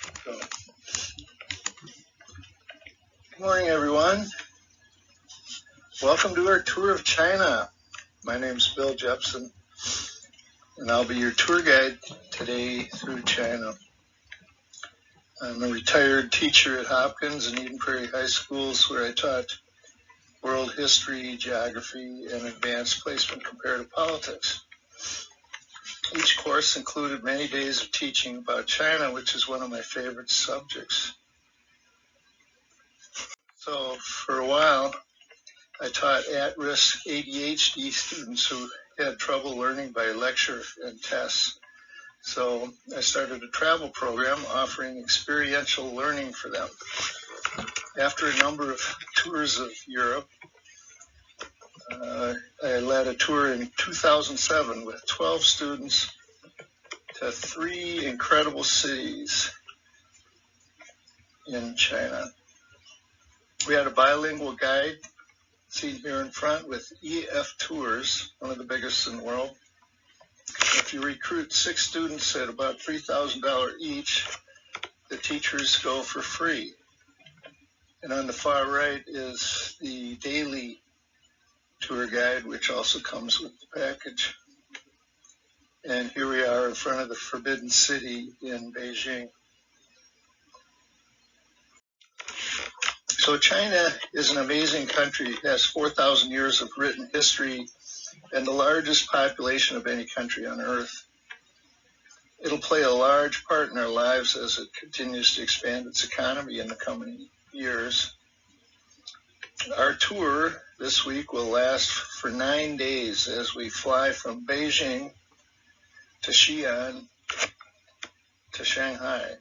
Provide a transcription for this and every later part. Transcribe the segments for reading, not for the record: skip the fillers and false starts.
Good morning, everyone. Welcome to our tour of China. My name is Bill Jepson, and I'll be your tour guide today through China. I'm a retired teacher at Hopkins and Eden Prairie High Schools, where I taught world history, geography, and advanced placement comparative politics. Each course included many days of teaching about China, which is one of my favorite subjects. So for a while, I taught at-risk ADHD students who had trouble learning by lecture and tests. So I started a travel program offering experiential learning for them. After a number of tours of Europe, I led a tour in 2007 with 12 students to 3 incredible cities in China. We had a bilingual guide seen here in front with EF Tours, one of the biggest in the world. If you recruit 6 students at about $3,000 each, the teachers go for free. And on the far right is the daily tour guide, which also comes with the package. And here we are in front of the Forbidden City in Beijing. So China is an amazing country. It has 4,000 years of written history and the largest population of any country on earth. It'll play a large part in our lives as it continues to expand its economy in the coming years. Our tour this week will last for 9 days as we fly from Beijing to Xian to Shanghai.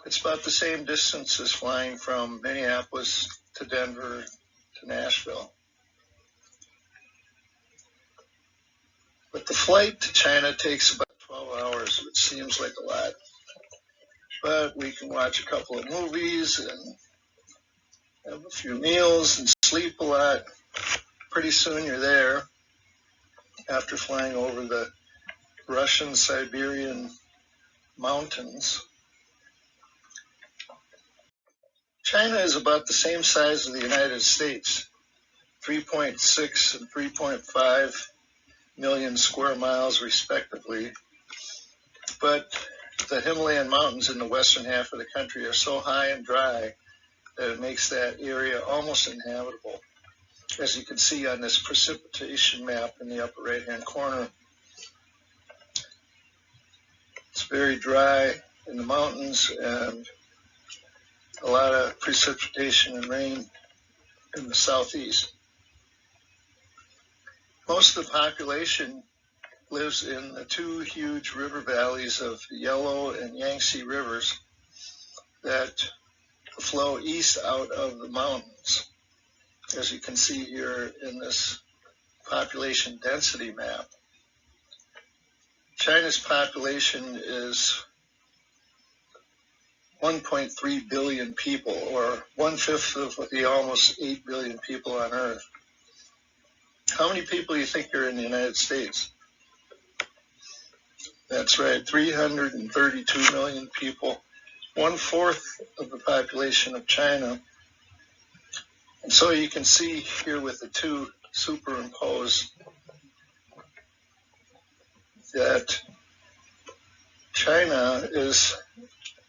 It's about the same distance as flying from Minneapolis to Denver to Nashville. But the flight to China takes about 12 hours, which seems like a lot. But we can watch a couple of movies and have a few meals and sleep a lot. Pretty soon you're there after flying over the Russian Siberian mountains. China is about the same size as the United States, 3.6 and 3.5 million square miles respectively. But the Himalayan mountains in the western half of the country are so high and dry that it makes that area almost uninhabitable, as you can see on this precipitation map in the upper right-hand corner. It's very dry in the mountains and a lot of precipitation and rain in the southeast. Most of the population lives in the 2 huge river valleys of the Yellow and Yangtze rivers that flow east out of the mountains, as you can see here in this population density map. China's population is 1.3 billion people, or 1/5 of the almost 8 billion people on Earth. How many people do you think are in the United States? That's right, 332 million people, 1/4 of the population of China. And so you can see here with the 2 superimposed that China is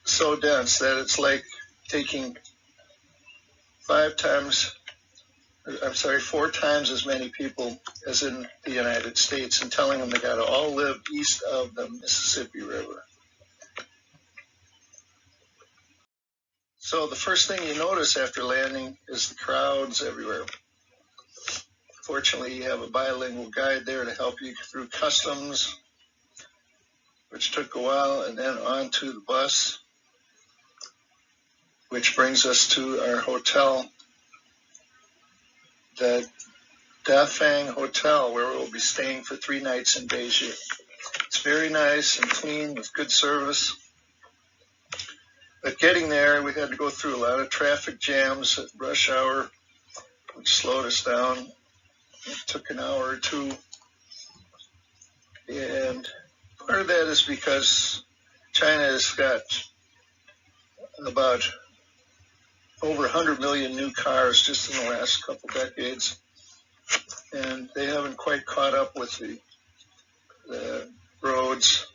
so dense that it's like taking 4 times as many people as in the United States and telling them they got to all live east of the Mississippi River. So the first thing you notice after landing is the crowds everywhere. Fortunately, you have a bilingual guide there to help you through customs, which took a while, and then on to the bus, which brings us to our hotel, the Dafang Hotel, where we'll be staying for 3 nights in Beijing. It's very nice and clean with good service. But getting there, we had to go through a lot of traffic jams at rush hour, which slowed us down. It took an hour or 2. And part of that is because China has got about over 100 million new cars just in the last couple decades, and they haven't quite caught up with the roads.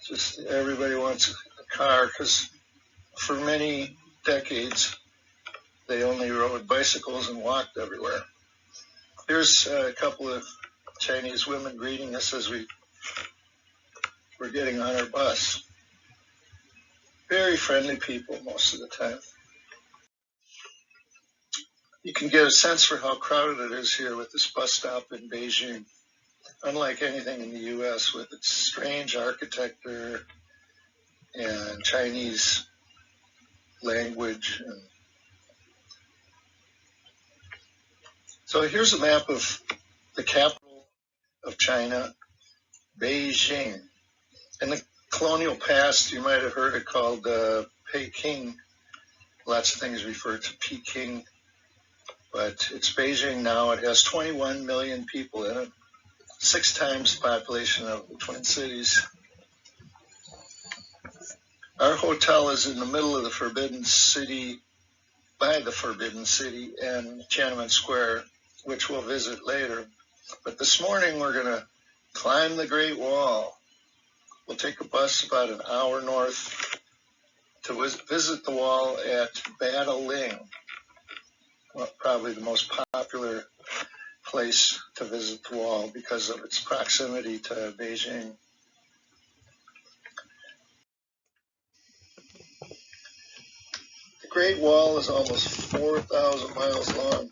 Just everybody wants a car because for many decades they only rode bicycles and walked everywhere. Here's a couple of Chinese women greeting us as we're getting on our bus. Very friendly people most of the time. You can get a sense for how crowded it is here with this bus stop in Beijing. Unlike anything in the U.S. with its strange architecture and Chinese language. So here's a map of the capital of China, Beijing. In the colonial past, you might have heard it called Peking. Lots of things refer to Peking, but it's Beijing now. It has 21 million people in it, 6 times the population of the Twin Cities. Our hotel is in the middle of the Forbidden City, by the Forbidden City and Tienanmen Square, which we'll visit later. But this morning we're going to climb the Great Wall. We'll take a bus about an hour north to visit the wall at Badaling, well, probably the most popular place to visit the wall because of its proximity to Beijing. The Great Wall is almost 4,000 miles long.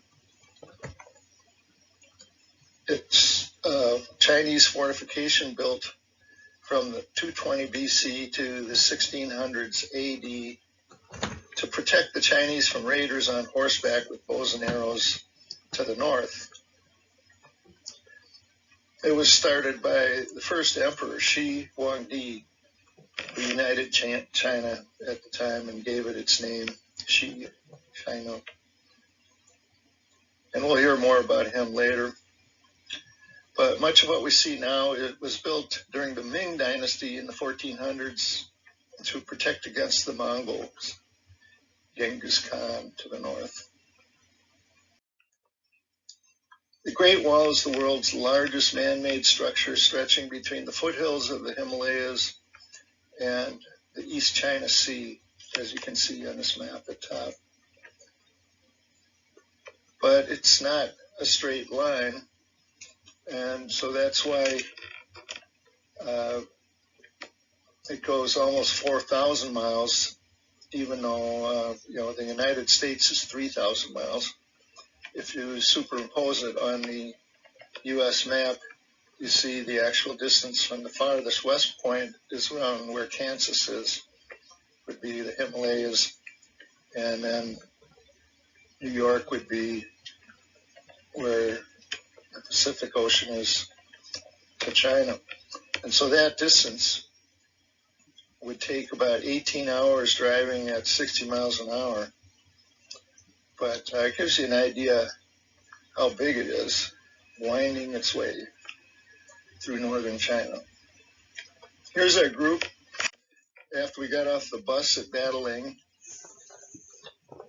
It's a Chinese fortification built from the 220 BC to the 1600s AD to protect the Chinese from raiders on horseback with bows and arrows to the north. It was started by the first emperor, Shi Huangdi, who united China at the time and gave it its name, China. And we'll hear more about him later. But much of what we see now, it was built during the Ming Dynasty in the 1400s to protect against the Mongols, Genghis Khan to the north. The Great Wall is the world's largest man-made structure stretching between the foothills of the Himalayas and the East China Sea, as you can see on this map at top. But it's not a straight line, and so that's why it goes almost 4,000 miles, even though the United States is 3,000 miles. If you superimpose it on the U.S. map, you see the actual distance from the farthest west point is around where Kansas is, would be the Himalayas, and then New York would be where the Pacific Ocean is to China. And so that distance would take about 18 hours driving at 60 miles an hour. But it gives you an idea how big it is, winding its way through northern China. Here's our group after we got off the bus at Badaling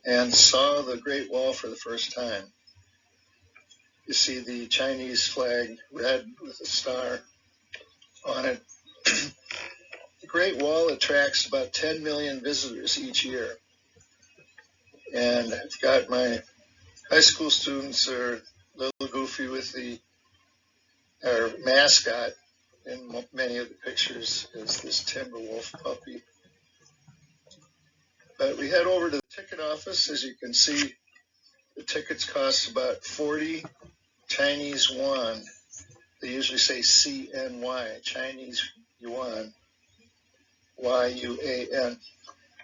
and saw the Great Wall for the first time. You see the Chinese flag, red with a star on it. The Great Wall attracts about 10 million visitors each year. And I've got my high school students are a little goofy with our mascot in many of the pictures is this timber wolf puppy. But we head over to the ticket office. As you can see, the tickets cost about 40 Chinese yuan. They usually say CNY, Chinese yuan, Y-U-A-N,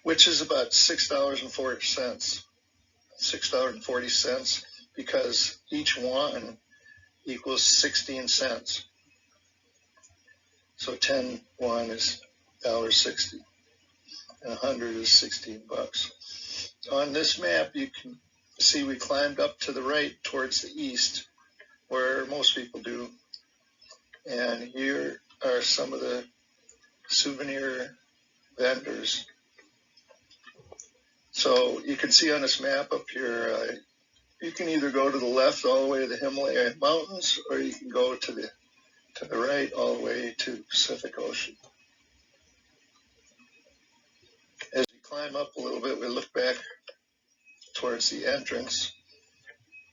which is about $6.40, because each yuan equals 16 cents. So 10 yuan is $1.60, and 100 is 16 bucks. On this map, you can see we climbed up to the right towards the east, where most people do. And here are some of the souvenir vendors. So you can see on this map up here, you can either go to the left all the way to the Himalaya Mountains, or you can go to the right all the way to the Pacific Ocean. As you climb up a little bit, we look back towards the entrance.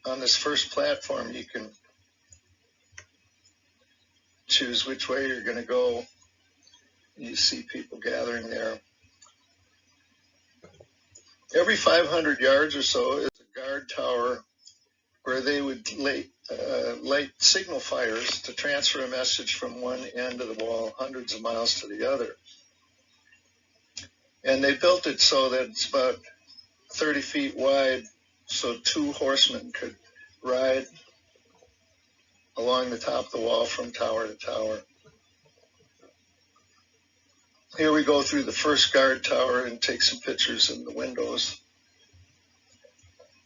On this first platform, you can choose which way you're going to go. You see people gathering there. Every 500 yards or so is a guard tower where they would light signal fires to transfer a message from one end of the wall hundreds of miles to the other. And they built it so that it's about 30 feet wide, so 2 horsemen could ride along the top of the wall from tower to tower. Here we go through the first guard tower and take some pictures in the windows.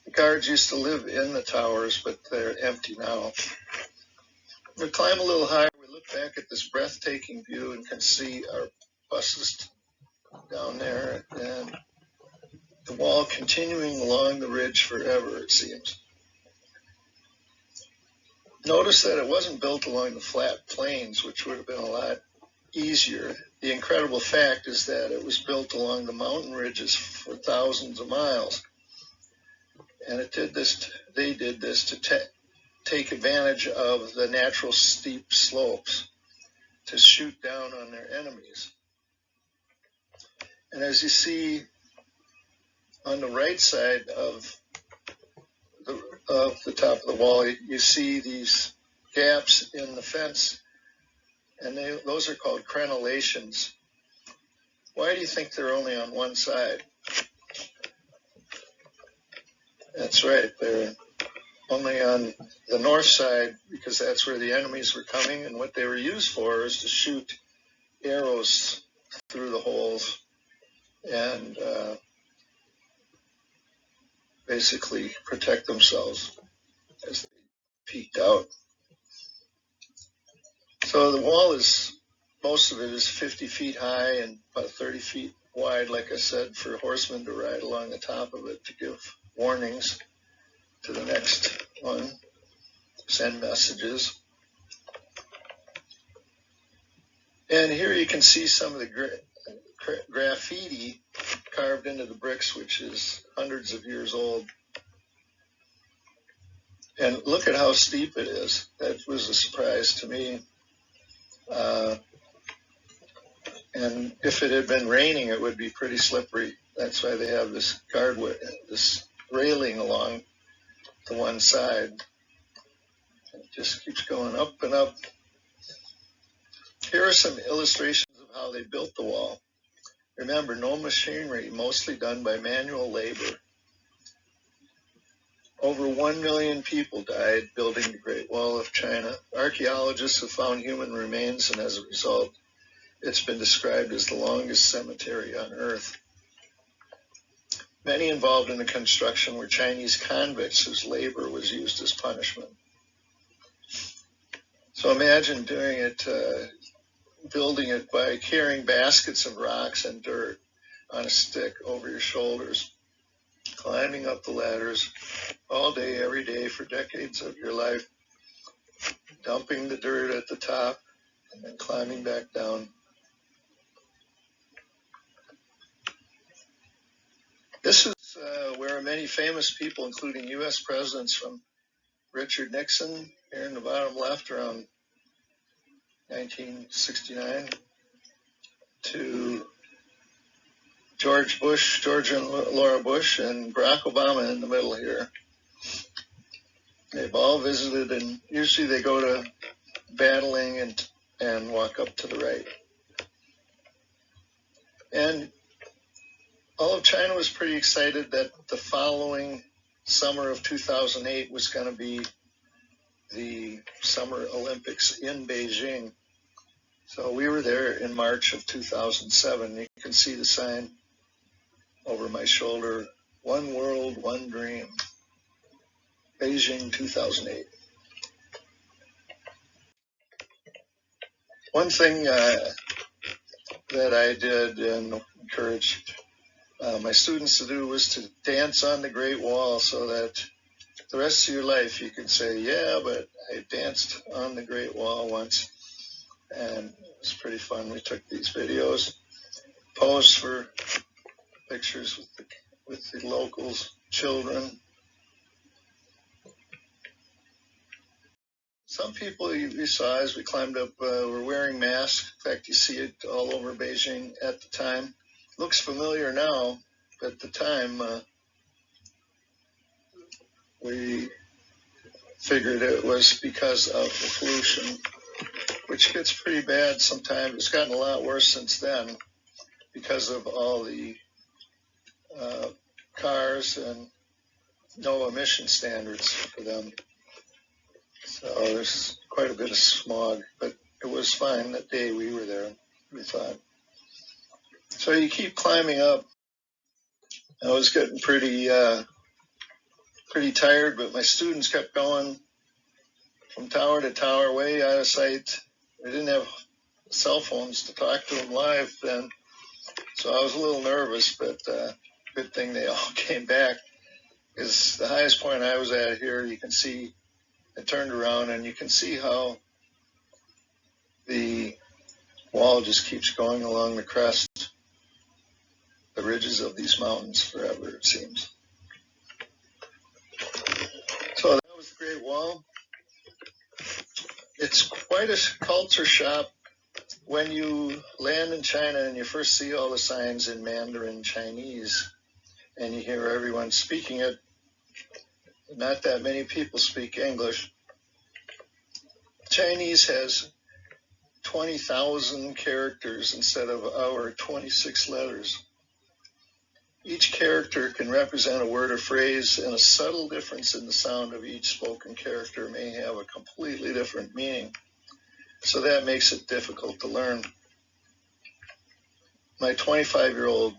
The guards used to live in the towers, but they're empty now. We climb a little higher. We look back at this breathtaking view and can see our buses down there and the wall continuing along the ridge forever, it seems. Notice that it wasn't built along the flat plains, which would have been a lot easier. The incredible fact is that it was built along the mountain ridges for thousands of miles. And they did this to take advantage of the natural steep slopes to shoot down on their enemies. And as you see on the right side of the top of the wall, you see these gaps in the fence, and those are called crenellations. Why do you think they're only on one side? That's right, they're only on the north side because that's where the enemies were coming, and what they were used for is to shoot arrows through the holes and basically protect themselves as they peeked out. So the wall most of it is 50 feet high and about 30 feet wide, like I said, for horsemen to ride along the top of it to give warnings to the next one, send messages. And here you can see some of the graffiti carved into the bricks, which is hundreds of years old. And look at how steep it is. That was a surprise to me. And if it had been raining, it would be pretty slippery. That's why they have this this railing along the one side. It just keeps going up and up. Here are some illustrations of how they built the wall. Remember, no machinery, mostly done by manual labor. Over 1 million people died building the Great Wall of China. Archaeologists have found human remains, and as a result, it's been described as the longest cemetery on Earth. Many involved in the construction were Chinese convicts whose labor was used as punishment. So imagine doing it, building it by carrying baskets of rocks and dirt on a stick over your shoulders, climbing up the ladders all day, every day for decades of your life, dumping the dirt at the top and then climbing back down. This is where many famous people, including U.S. presidents from Richard Nixon, here in the bottom left around 1969, to George and Laura Bush, and Barack Obama in the middle here. They've all visited, and usually they go to battling and walk up to the right. And all of China was pretty excited that the following summer of 2008 was going to be the Summer Olympics in Beijing. So we were there in March of 2007. You can see the sign over my shoulder, One World, One Dream, Beijing 2008. One thing that I did and encouraged my students to do was to dance on the Great Wall so that the rest of your life you can say, yeah, but I danced on the Great Wall once. And it was pretty fun. We took these videos, posed for pictures with the locals, children. Some people you saw as we climbed up were wearing masks. In fact, you see it all over Beijing at the time. Looks familiar now, but at the time we figured it was because of the pollution, which gets pretty bad sometimes. It's gotten a lot worse since then because of all the cars and no emission standards for them. So there's quite a bit of smog, but it was fine that day we were there, we thought. So you keep climbing up. I was getting pretty tired, but my students kept going from tower to tower, way out of sight. We didn't have cell phones to talk to them live then, so I was a little nervous, but good thing they all came back. Is the highest point I was at here, you can see, I turned around and you can see how the wall just keeps going along the crest, the ridges of these mountains forever, it seems. So that was the Great Wall. It's quite a culture shock when you land in China and you first see all the signs in Mandarin Chinese and you hear everyone speaking it. Not that many people speak English. Chinese has 20,000 characters instead of our 26 letters. Each character can represent a word or phrase, and a subtle difference in the sound of each spoken character may have a completely different meaning. So that makes it difficult to learn. My 25-year-old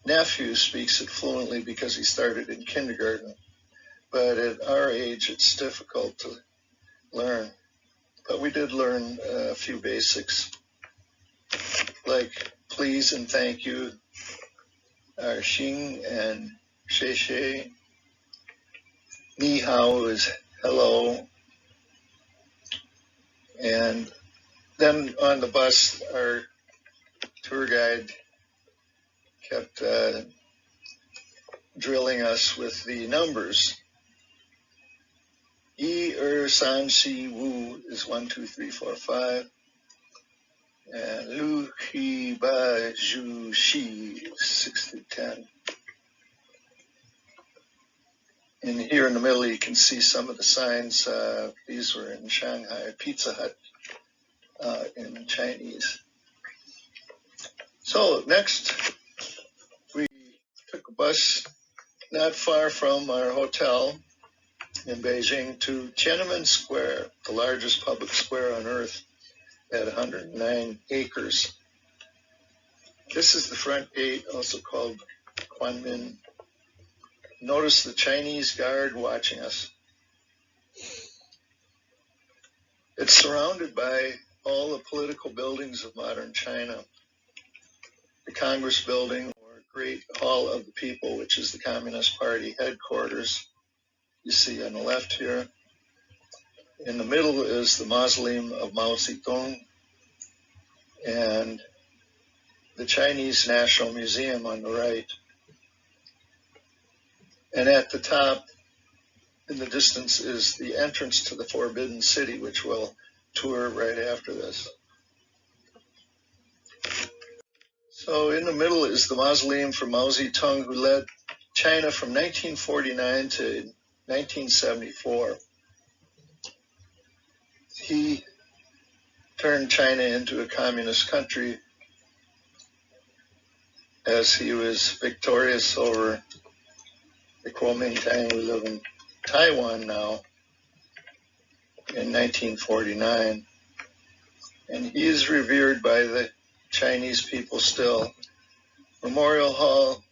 nephew speaks it fluently because he started in kindergarten. But at our age, it's difficult to learn. But we did learn a few basics, like please and thank you, are xing and xie xie. Ni hao is hello. And then on the bus, our tour guide kept drilling us with the numbers. Yi, san, xi, wu is 1, 2, 3, 4, 5. And lu, hi, ba, zhu, shi is 6 through 10. And here in the middle, you can see some of the signs. These were in Shanghai, Pizza Hut in Chinese. So next, we took a bus not far from our hotel in Beijing to Tienanmen Square, the largest public square on earth at 109 acres. This is the front gate, also called Quanmin. Notice the Chinese guard watching us. It's surrounded by all the political buildings of modern China. The Congress Building, or Great Hall of the People, which is the Communist Party headquarters, you see on the left here. In the middle is the mausoleum of Mao Zedong and the Chinese National Museum on the right. And at the top, in the distance, is the entrance to the Forbidden City, which we'll tour right after this. So in the middle is the mausoleum for Mao Zedong, who led China from 1949 to 1974. He turned China into a communist country as he was victorious over the Kuomintang who live in Taiwan now in 1949. And he is revered by the Chinese people still. Memorial Hall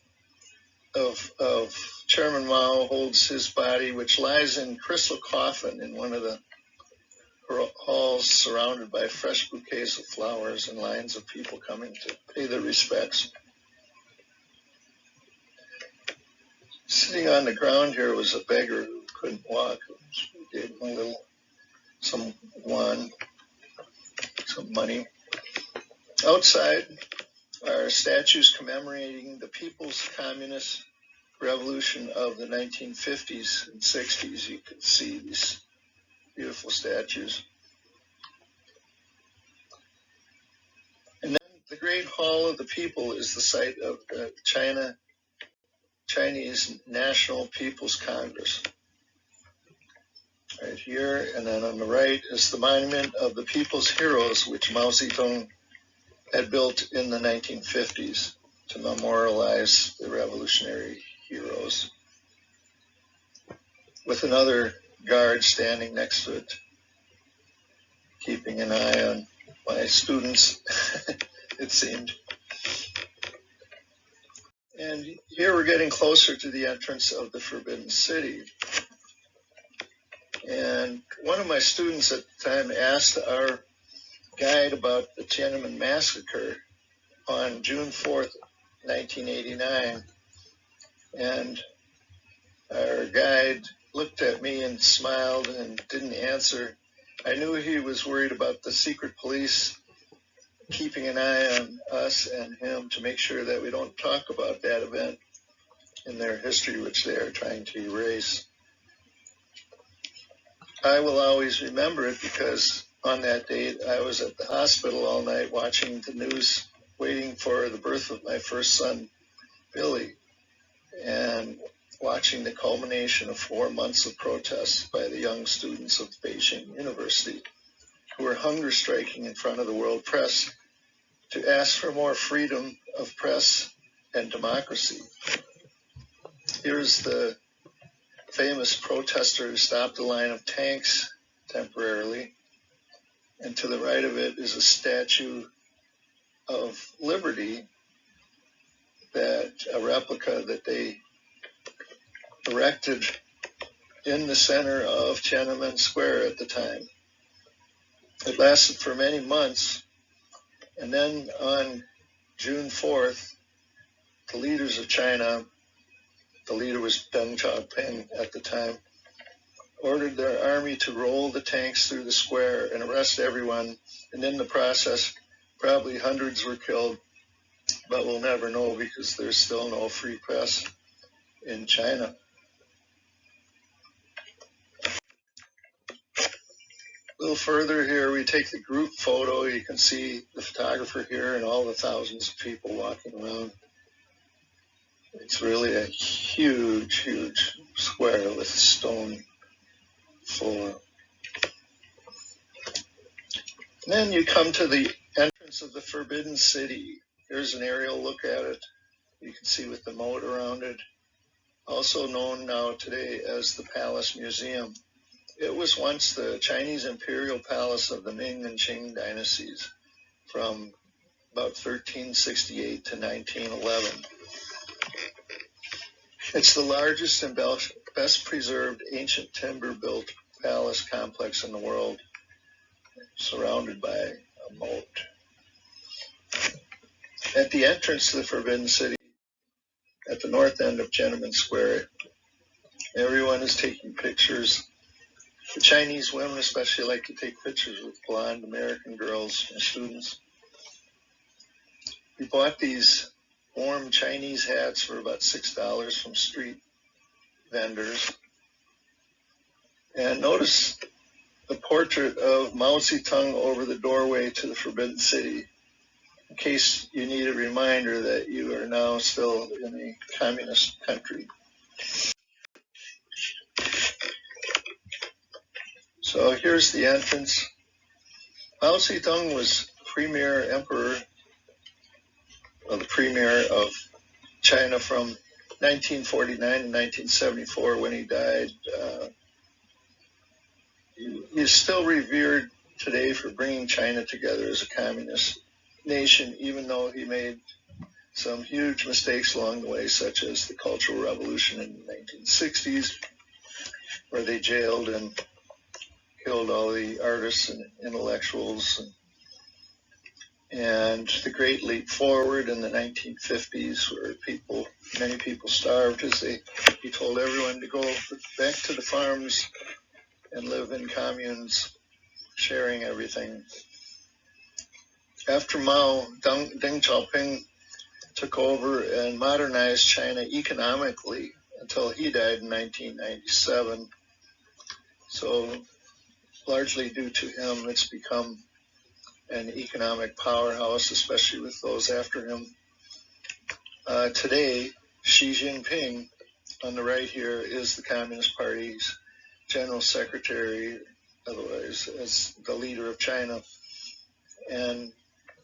of Chairman Mao holds his body, which lies in crystal coffin in one of the halls, surrounded by fresh bouquets of flowers and lines of people coming to pay their respects. Sitting on the ground here was a beggar who couldn't walk. We gave him some yuan, some money. Outside are statues commemorating the People's Communist Revolution of the 1950s and 60s. You can see these beautiful statues. And then the Great Hall of the People is the site of the Chinese National People's Congress. Right here, and then on the right is the Monument of the People's Heroes, which Mao Zedong had built in the 1950s to memorialize the revolutionary heroes, with another guard standing next to it, keeping an eye on my students, it seemed. And here we're getting closer to the entrance of the Forbidden City. And one of my students at the time asked our guide about the Tienanmen massacre on June 4th, 1989. And our guide looked at me and smiled and didn't answer. I knew he was worried about the secret police keeping an eye on us and him to make sure that we don't talk about that event in their history, which they are trying to erase. I will always remember it because on that date I was at the hospital all night watching the news, waiting for the birth of my first son, Billy, and watching the culmination of 4 months of protests by the young students of Beijing University, who were hunger striking in front of the world press to ask for more freedom of press and democracy. Here's the famous protester who stopped a line of tanks temporarily, and to the right of it is a statue of Liberty, a replica that they erected in the center of Tiananmen Square at the time. It lasted for many months, and then on June 4th, the leaders of China, the leader was Deng Xiaoping at the time, ordered their army to roll the tanks through the square and arrest everyone, and in the process, probably hundreds were killed, but we'll never know because there's still no free press in China. A little further here, we take the group photo. You can see the photographer here and all the thousands of people walking around. It's really a huge, huge square with stone floor. And then you come to the entrance of the Forbidden City. Here's an aerial look at it. You can see with the moat around it. Also known now today as the Palace Museum. It was once the Chinese imperial palace of the Ming and Qing dynasties from about 1368 to 1911. It's the largest and best preserved ancient timber-built palace complex in the world, surrounded by a moat. At the entrance to the Forbidden City, at the north end of Tiananmen Square, everyone is taking pictures. The Chinese women especially like to take pictures with blonde American girls and students. We bought these warm Chinese hats for about $6 from street vendors. And notice the portrait of Mao Zedong over the doorway to the Forbidden City, in case you need a reminder that you are now still in a communist country. So here's the entrance. Mao Zedong was premier emperor, the premier of China from 1949 to 1974 when he died. He is still revered today for bringing China together as a communist nation, even though he made some huge mistakes along the way, such as the Cultural Revolution in the 1960s, where they jailed and killed all the artists and intellectuals, and the Great Leap Forward in the 1950s, where people Many people starved as he told everyone to go back to the farms and live in communes, sharing everything. After Mao, Deng Xiaoping took over and modernized China economically until he died in 1997. So largely due to him, it's become an economic powerhouse, especially with those after him. Today, Xi Jinping, on the right here, is the Communist Party's General Secretary, otherwise as the leader of China. And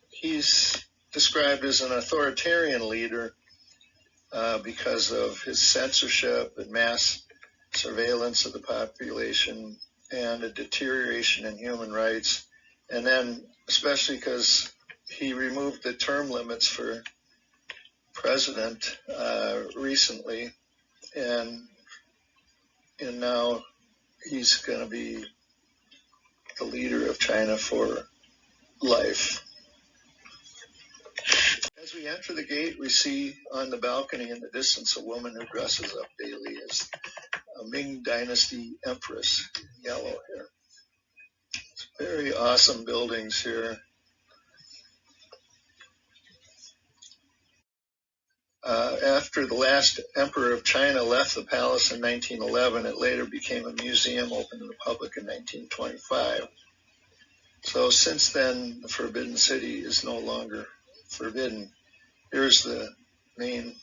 he's described as an authoritarian leader because of his censorship and mass surveillance of the population and a deterioration in human rights. And then especially because he removed the term limits for president recently, and now he's going to be the leader of China for life. As we enter the gate, we see on the balcony in the distance a woman who dresses up daily as a Ming Dynasty empress, yellow hair. It's very awesome buildings here. After the last emperor of China left the palace in 1911, it later became a museum open to the public in 1925. So since then, the Forbidden City is no longer forbidden. Here's the main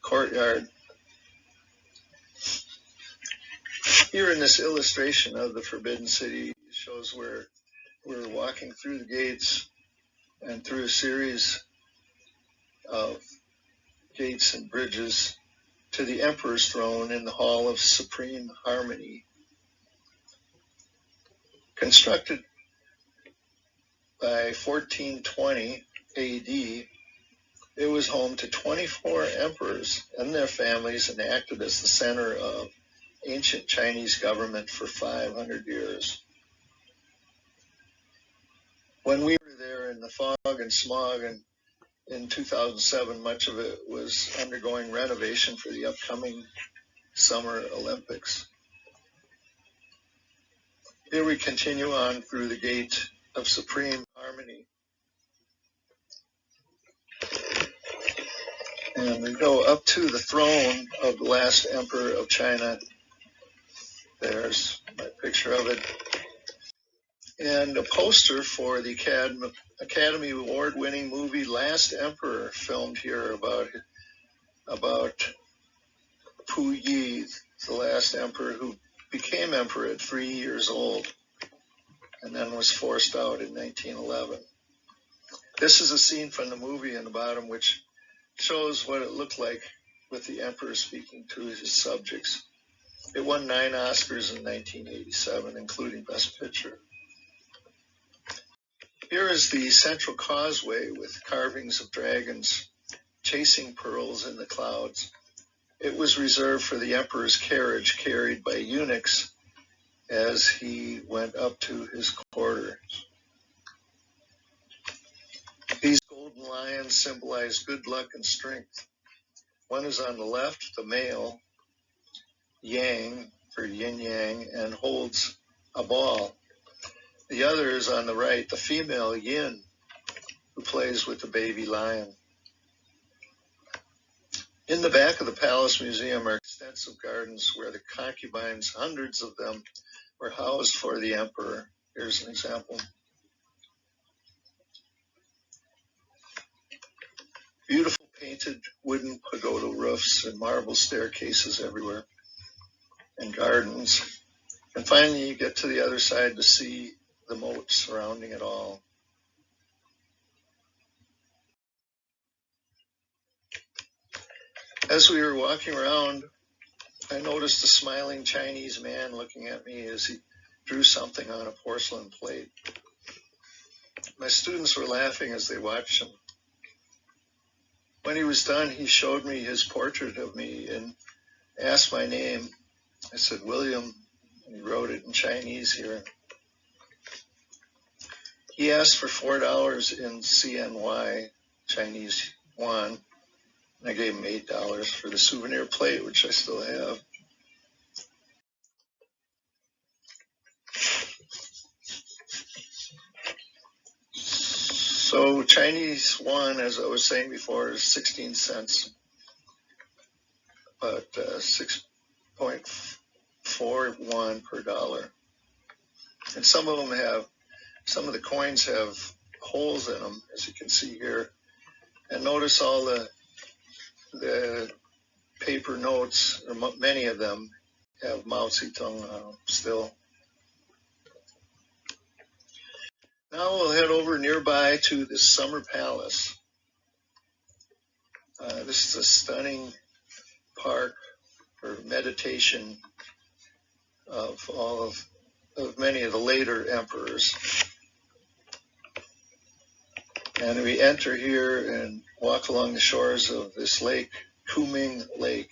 courtyard. Here in this illustration of the Forbidden City, it shows where we're walking through the gates and through a series of gates and bridges to the Emperor's throne in the Hall of Supreme Harmony. Constructed by 1420 AD, it was home to 24 emperors and their families and acted as the center of ancient Chinese government for 500 years. When we were there in the fog and smog and in 2007, much of it was undergoing renovation for the upcoming Summer Olympics. Here we continue on through the gate of Supreme Harmony. And we go up to the throne of the last emperor of China. There's my picture of it. And a poster for the Academy Award-winning movie Last Emperor, filmed here about Pu Yi, the last emperor who became emperor at 3 years old and then was forced out in 1911. This is a scene from the movie in the bottom which shows what it looked like with the emperor speaking to his subjects. It won 9 Oscars in 1987, including Best Picture. Here is the central causeway with carvings of dragons chasing pearls in the clouds. It was reserved for the emperor's carriage carried by eunuchs as he went up to his quarters. These golden lions symbolize good luck and strength. One is on the left, the male, Yang, or yin-yang, and holds a ball. The other is on the right, the female Yin, who plays with the baby lion. In the back of the Palace Museum are extensive gardens where the concubines, hundreds of them, were housed for the emperor. Here's an example. Beautiful painted wooden pagoda roofs and marble staircases everywhere, and gardens. And finally, you get to the other side to see the moat surrounding it all. As we were walking around, I noticed a smiling Chinese man looking at me as he drew something on a porcelain plate. My students were laughing as they watched him. When he was done, he showed me his portrait of me and asked my name. I said, William, and he wrote it in Chinese here. He asked for $4 in CNY, Chinese yuan, And I gave him $8 for the souvenir plate, which I still have. So Chinese yuan, as I was saying before, is 16 cents, about 6.41 per dollar. And some of the coins have holes in them, as you can see here. And notice all the paper notes, or many of them, have Mao Zedong on them still. Now we'll head over nearby to the Summer Palace. This is a stunning park for meditation of many of the later emperors. And we enter here and walk along the shores of this lake, Kuming Lake,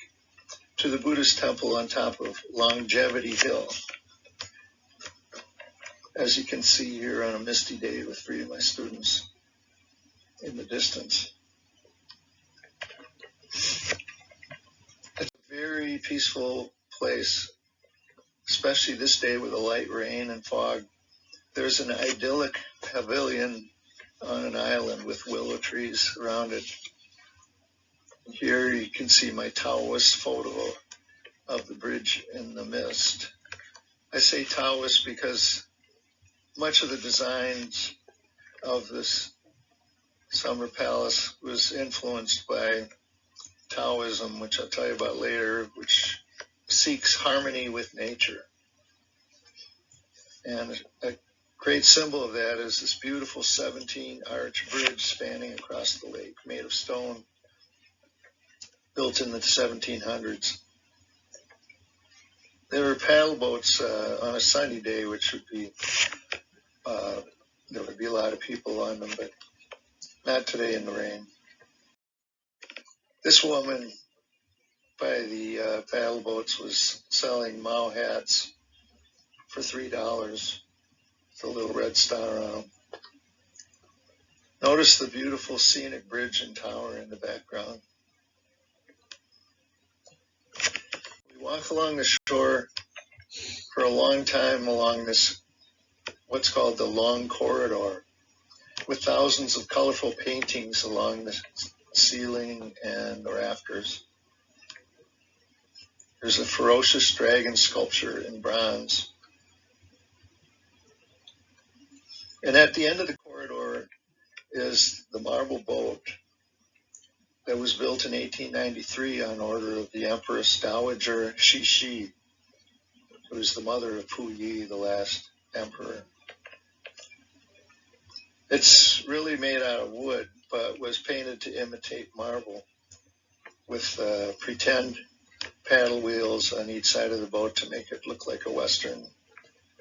to the Buddhist temple on top of Longevity Hill. As you can see here on a misty day with 3 of my students in the distance. It's a very peaceful place, especially this day with a light rain and fog. There's an idyllic pavilion on an island with willow trees around it. Here you can see my Taoist photo of the bridge in the mist. I say Taoist because much of the designs of this summer palace was influenced by Taoism, which I'll tell you about later, which seeks harmony with nature. And a great symbol of that is this beautiful 17-arch bridge spanning across the lake, made of stone, built in the 1700s. There were paddle boats on a sunny day, which would be, there would be a lot of people on them, but not today in the rain. This woman by the paddle boats was selling Mao hats for $3 with a little red star on them. Notice the beautiful scenic bridge and tower in the background. We walk along the shore for a long time along this, what's called the Long Corridor, with thousands of colorful paintings along the ceiling and the rafters. There's a ferocious dragon sculpture in bronze. And at the end of the corridor is the marble boat that was built in 1893 on order of the Empress Dowager Cixi, who was the mother of Puyi, the last emperor. It's really made out of wood, but was painted to imitate marble with pretend paddle wheels on each side of the boat to make it look like a Western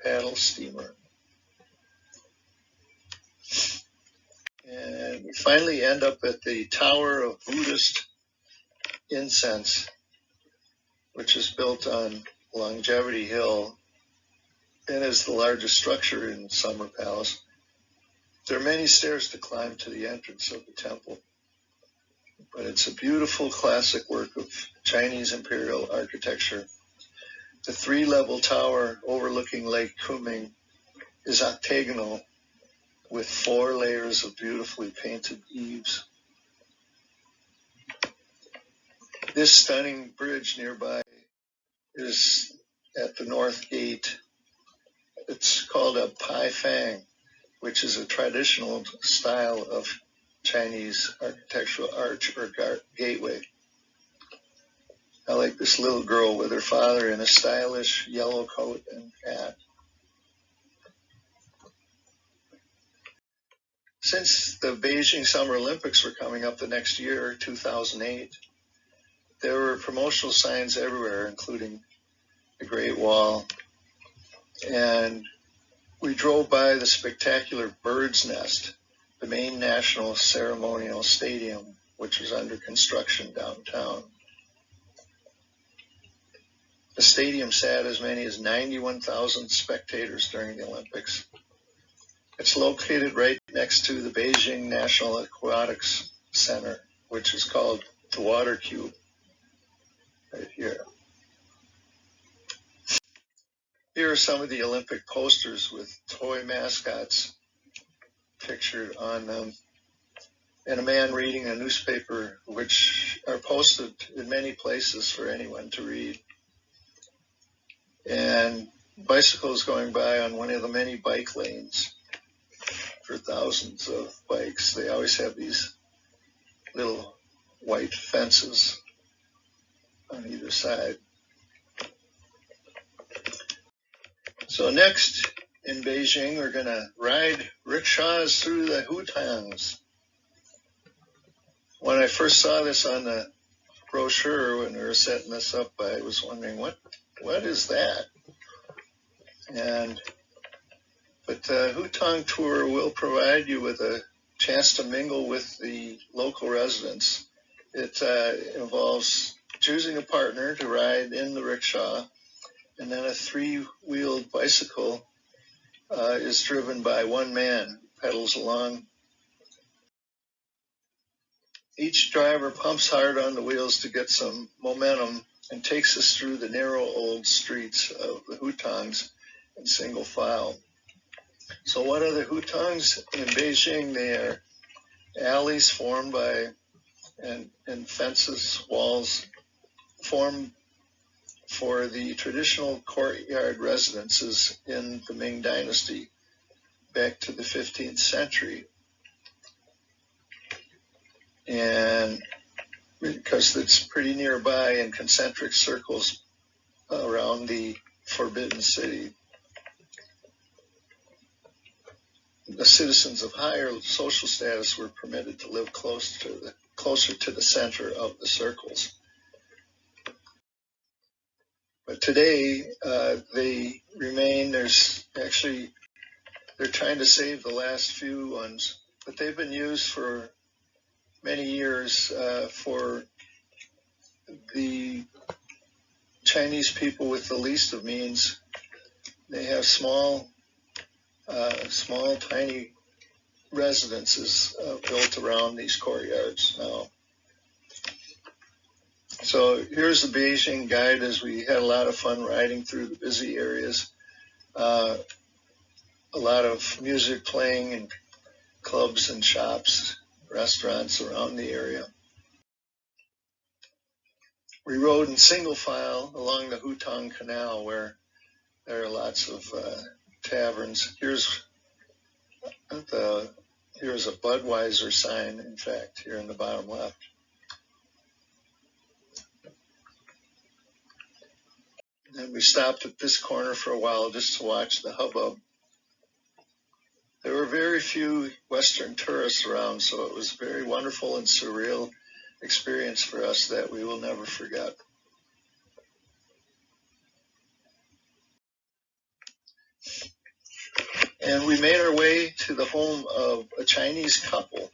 paddle steamer. And we finally end up at the Tower of Buddhist Incense, which is built on Longevity Hill and is the largest structure in Summer Palace. There are many stairs to climb to the entrance of the temple, but it's a beautiful classic work of Chinese imperial architecture. The 3-level tower overlooking Lake Kuming is octagonal with 4 layers of beautifully painted eaves. This stunning bridge nearby is at the north gate. It's called a Pai Fang, which is a traditional style of Chinese architectural arch or gateway. I like this little girl with her father in a stylish yellow coat and hat. Since the Beijing Summer Olympics were coming up the next year, 2008, there were promotional signs everywhere, including the Great Wall. And we drove by the spectacular Bird's Nest, the main national ceremonial stadium, which was under construction downtown. The stadium sat as many as 91,000 spectators during the Olympics. It's located right next to the Beijing National Aquatics Center, which is called the water cube right here. Here are some of the Olympic posters with toy mascots pictured on them, and a man reading a newspaper, which are posted in many places for anyone to read. And bicycles going by on one of the many bike lanes for thousands of bikes. They always have these little white fences on either side. So next in Beijing, we're going to ride rickshaws through the Hutangs. When I first saw this on the brochure when we were setting this up, I was wondering, what is that? But the Hutong tour will provide you with a chance to mingle with the local residents. It involves choosing a partner to ride in the rickshaw, and then a three-wheeled bicycle is driven by one man who pedals along. Each driver pumps hard on the wheels to get some momentum and takes us through the narrow old streets of the Hutongs in single file. So what are the Hutongs in Beijing? They are alleys formed by and fences, walls formed for the traditional courtyard residences in the Ming Dynasty back to the 15th century. And because it's pretty nearby in concentric circles around the Forbidden City, the citizens of higher social status were permitted to live closer to the center of the circles. But today, they remain. They're trying to save the last few ones, but they've been used for many years for the Chinese people with the least of means. They have small, tiny residences built around these courtyards now. So here's the Beijing guide as we had a lot of fun riding through the busy areas. A lot of music playing and clubs and shops, restaurants around the area. We rode in single file along the Hutong Canal where there are lots of taverns. Here's a Budweiser sign, in fact, here in the bottom left. And we stopped at this corner for a while just to watch the hubbub. There were very few Western tourists around, so it was a very wonderful and surreal experience for us that we will never forget. And we made our way to the home of a Chinese couple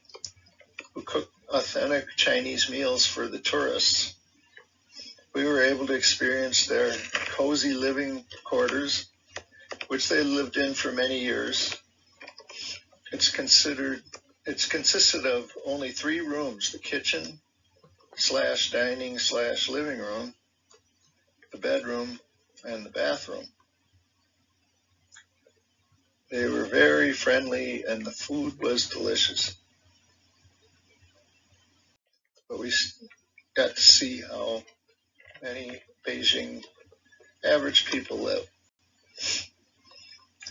who cooked authentic Chinese meals for the tourists. We were able to experience their cozy living quarters, which they lived in for many years. It's consisted of only 3 rooms: the kitchen / dining / living room, the bedroom, and the bathroom. They were very friendly and the food was delicious. But we got to see how many Beijing average people live.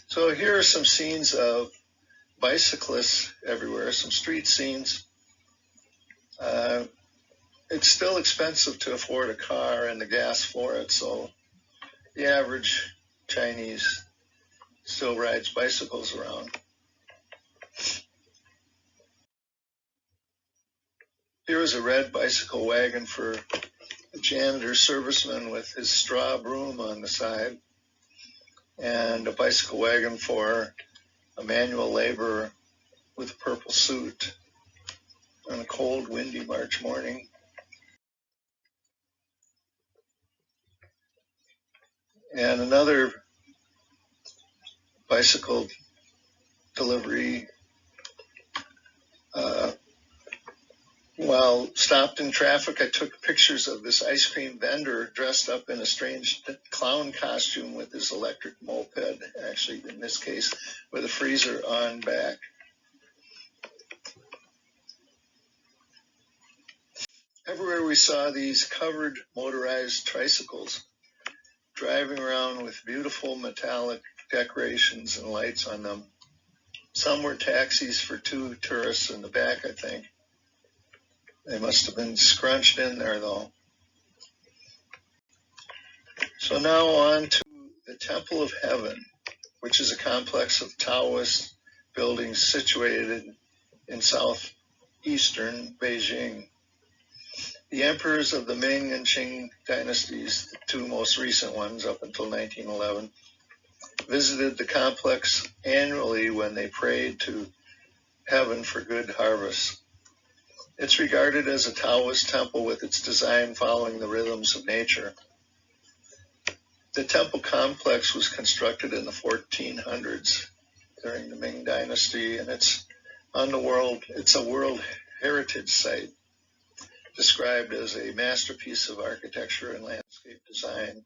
So here are some scenes of bicyclists everywhere, some street scenes. It's still expensive to afford a car and the gas for it, so the average Chinese still rides bicycles around. Here is a red bicycle wagon for a janitor serviceman with his straw broom on the side, and a bicycle wagon for a manual laborer with a purple suit on a cold, windy March morning. And another bicycle delivery While stopped in traffic, I took pictures of this ice cream vendor dressed up in a strange clown costume with his electric moped, actually in this case with a freezer on back. Everywhere we saw these covered motorized tricycles driving around with beautiful metallic decorations and lights on them. Some were taxis for 2 tourists in the back, I think. They must have been scrunched in there, though. So now on to the Temple of Heaven, which is a complex of Taoist buildings situated in southeastern Beijing. The emperors of the Ming and Qing dynasties, the 2 most recent ones up until 1911, visited the complex annually when they prayed to heaven for good harvests. It's regarded as a Taoist temple with its design following the rhythms of nature. The temple complex was constructed in the 1400s during the Ming Dynasty, and it's a World Heritage Site, described as a masterpiece of architecture and landscape design.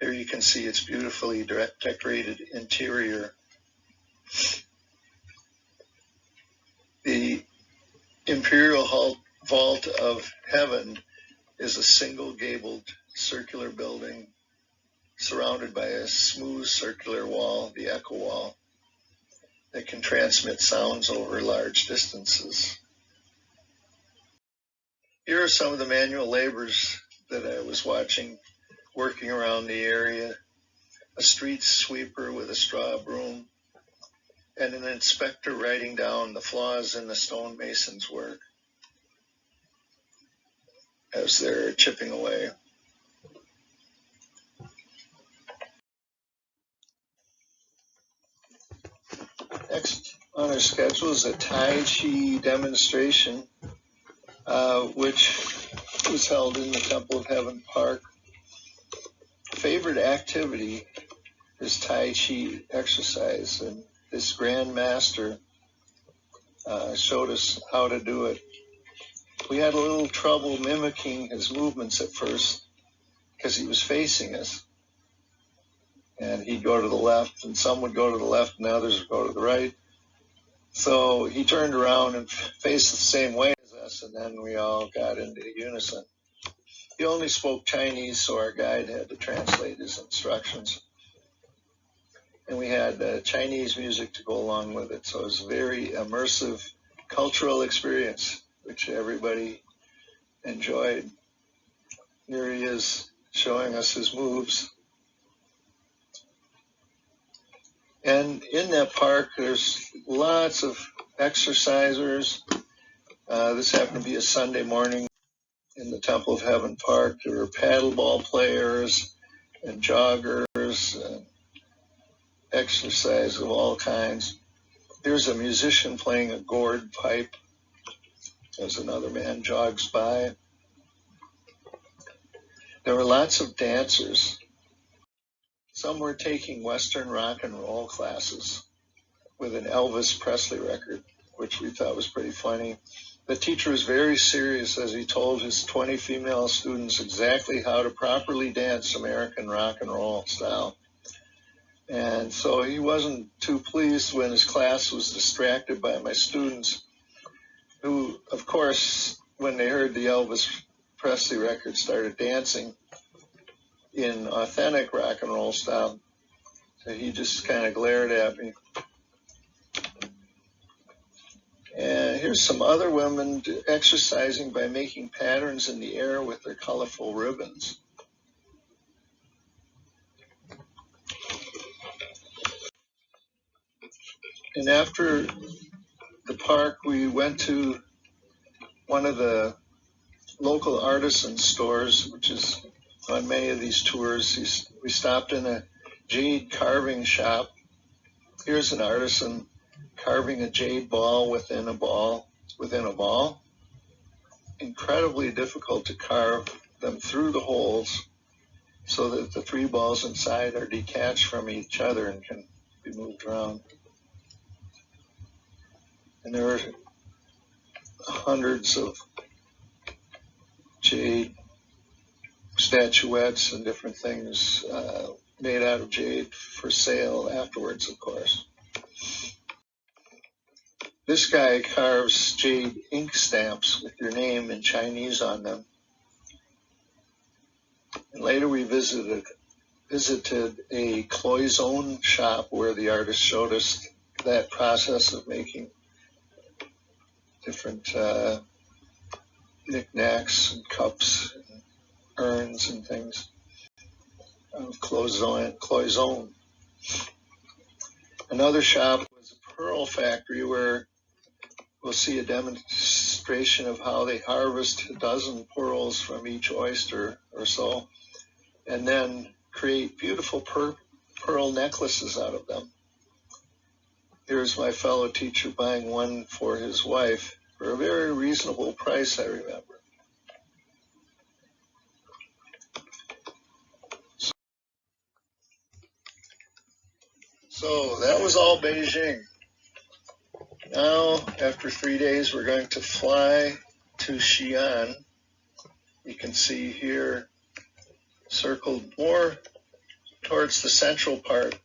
Here you can see its beautifully decorated interior. The Imperial Vault of Heaven is a single-gabled circular building surrounded by a smooth circular wall, the echo wall, that can transmit sounds over large distances. Here are some of the manual laborers that I was watching working around the area: a street sweeper with a straw broom, and an inspector writing down the flaws in the stonemason's work as they're chipping away. Next on our schedule is a Tai Chi demonstration, which was held in the Temple of Heaven Park. Favorite activity is Tai Chi exercise, and this Grand Master showed us how to do it. We had a little trouble mimicking his movements at first because he was facing us. And he'd go to the left, and some would go to the left, and others would go to the right. So he turned around and faced the same way as us, and then we all got into unison. He only spoke Chinese, so our guide had to translate his instructions. And we had Chinese music to go along with it, so it was a very immersive cultural experience, which everybody enjoyed. Here he is showing us his moves. And in that park, there's lots of exercisers. This happened to be a Sunday morning in the Temple of Heaven Park. There were paddleball players and joggers, and exercise of all kinds. Here's a musician playing a gourd pipe as another man jogs by. There were lots of dancers. Some were taking Western rock and roll classes with an Elvis Presley record, which we thought was pretty funny. The teacher was very serious as he told his 20 female students exactly how to properly dance American rock and roll style. And so he wasn't too pleased when his class was distracted by my students, who, of course, when they heard the Elvis Presley record, started dancing in authentic rock and roll style. So he just kind of glared at me. And here's some other women exercising by making patterns in the air with their colorful ribbons. And after the park, we went to one of the local artisan stores, which is on many of these tours. We stopped in a jade carving shop. Here's an artisan carving a jade ball within a ball. Incredibly difficult to carve them through the holes so that the 3 balls inside are detached from each other and can be moved around. And there were hundreds of jade statuettes and different things made out of jade for sale afterwards, of course. This guy carves jade ink stamps with your name in Chinese on them. And later we visited a cloisonne shop where the artist showed us that process of making different knickknacks and cups and urns and things of cloisonne. Another shop was a pearl factory where we'll see a demonstration of how they harvest a dozen pearls from each oyster or so, and then create beautiful pearl necklaces out of them. Here's my fellow teacher buying one for his wife for a very reasonable price, I remember. So that was all Beijing. Now, after 3 days, we're going to fly to Xian. You can see here circled more towards the central part,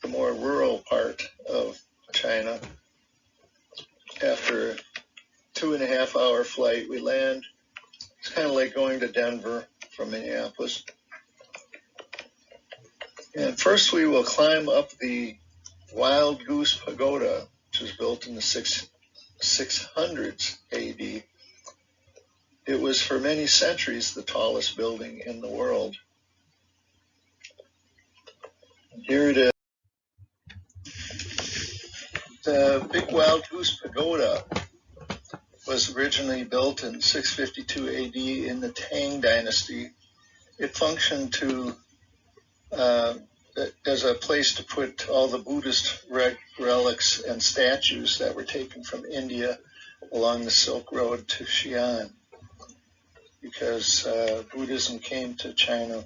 the more rural part of China. After a 2.5-hour flight, we land. It's kind of like going to Denver from Minneapolis. And first we will climb up the Wild Goose Pagoda, which was built in the 600s AD. It was for many centuries the tallest building in the world. Here it is. The big Wild Goose Pagoda was originally built in 652 AD in the Tang Dynasty. It functioned as a place to put all the Buddhist relics and statues that were taken from India along the Silk Road to Xian, because Buddhism came to China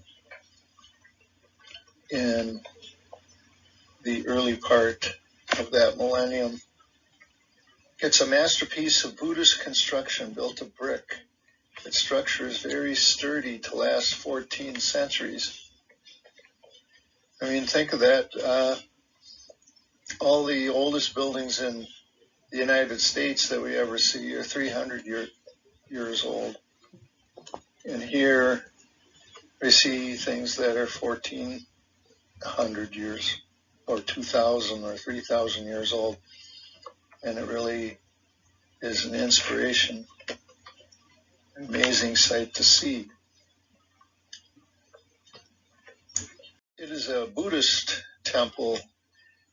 in the early part of that millennium. It's a masterpiece of Buddhist construction built of brick. Its structure is very sturdy to last 14 centuries. I mean, think of that. All the oldest buildings in the United States that we ever see are 300 years old. And here we see things that are 1,400 years or 2,000 or 3,000 years old. And it really is an inspiration, an amazing sight to see. It is a Buddhist temple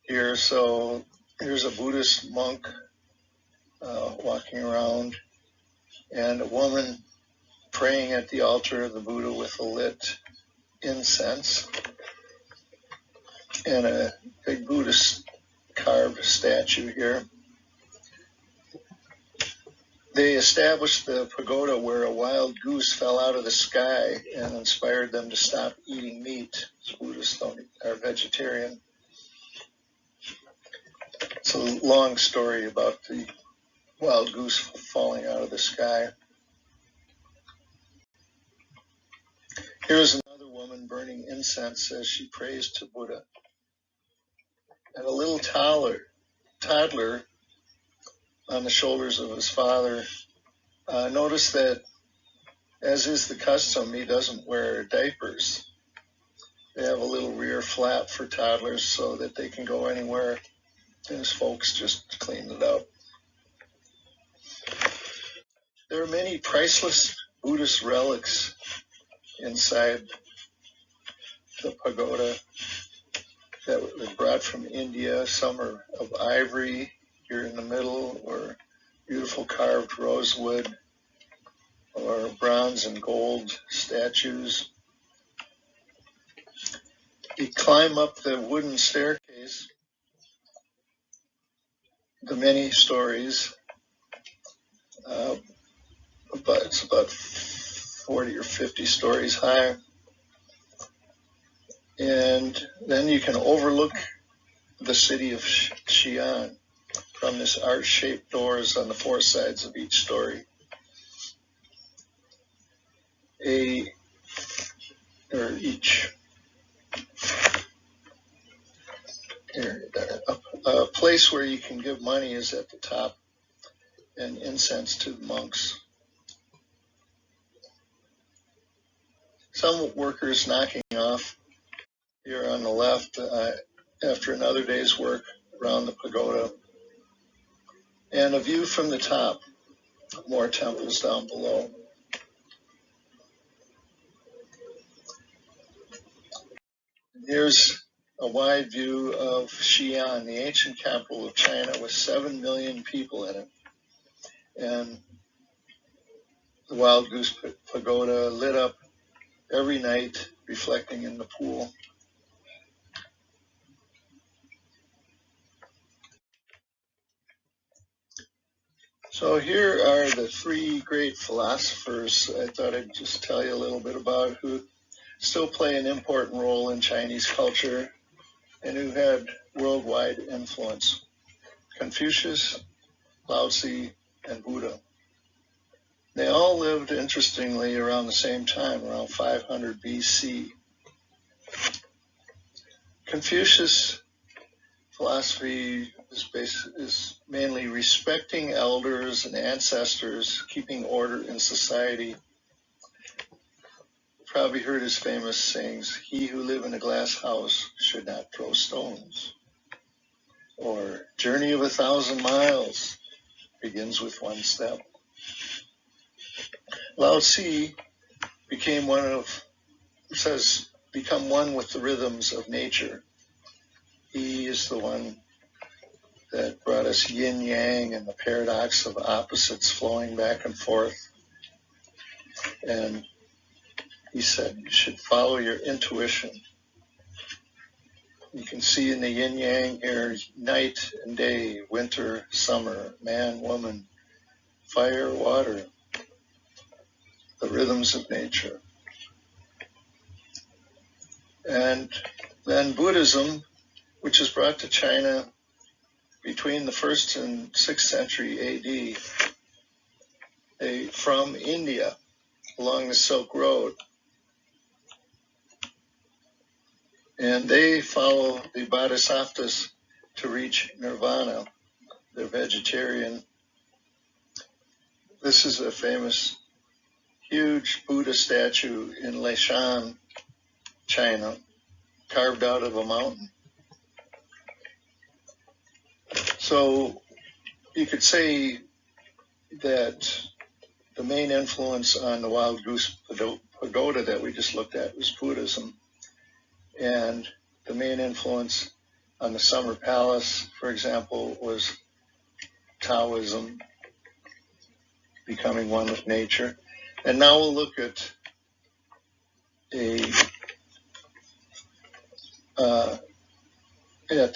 here, so here's a Buddhist monk walking around and a woman praying at the altar of the Buddha with a lit incense and a big Buddhist carved statue here. They established the pagoda where a wild goose fell out of the sky and inspired them to stop eating meat. Buddhists are vegetarian. It's a long story about the wild goose falling out of the sky. Here's another woman burning incense as she prays to Buddha. And a little toddler on the shoulders of his father. Notice that, as is the custom, he doesn't wear diapers. They have a little rear flap for toddlers so that they can go anywhere. And his folks just cleaned it up. There are many priceless Buddhist relics inside the pagoda that were brought from India. Some are of ivory here in the middle, or beautiful carved rosewood, or bronze and gold statues. You climb up the wooden staircase, the many stories, but it's about 40 or 50 stories high. And then you can overlook the city of Xian from this arch-shaped doors on the four sides of each story. A place where you can give money is at the top, and incense to the monks. Some workers knocking off here on the left after another day's work around the pagoda, and a view from the top, more temples down below. Here's a wide view of Xian, the ancient capital of China, with 7 million people in it. And the Wild Goose Pagoda lit up every night, reflecting in the pool. So here are the three great philosophers I thought I'd just tell you a little bit about, who still play an important role in Chinese culture and who had worldwide influence: Confucius, Lao Tzu, and Buddha. They all lived, interestingly, around the same time, around 500 BC. Confucius' philosophy is mainly respecting elders and ancestors, keeping order in society. You probably heard his famous sayings: "He who live in a glass house should not throw stones," or "Journey of 1,000 miles begins with one step." Lao Tzu become one with the rhythms of nature. He is the one that brought us yin yang and the paradox of opposites flowing back and forth. And he said you should follow your intuition. You can see in the yin yang here night and day, winter, summer, man, woman, fire, water, the rhythms of nature. And then Buddhism, which is brought to China between the 1st and 6th century AD, from India along the Silk Road. And they follow the bodhisattvas to reach nirvana. They're vegetarian. This is a famous, huge Buddha statue in Xian, China, carved out of a mountain. So you could say that the main influence on the Wild Goose Pagoda that we just looked at was Buddhism. And the main influence on the Summer Palace, for example, was Taoism, becoming one with nature. And now we'll look at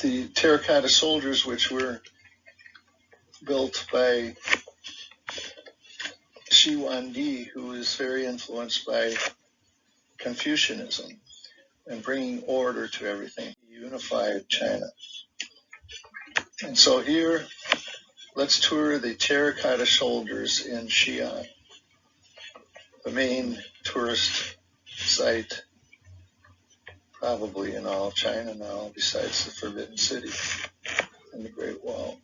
the Terracotta Soldiers, which were built by Xian, who is very influenced by Confucianism and bringing order to everything, unified China. And so here, let's tour the Terracotta Soldiers in Xian, the main tourist site probably in all of China now, besides the Forbidden City and the Great Wall.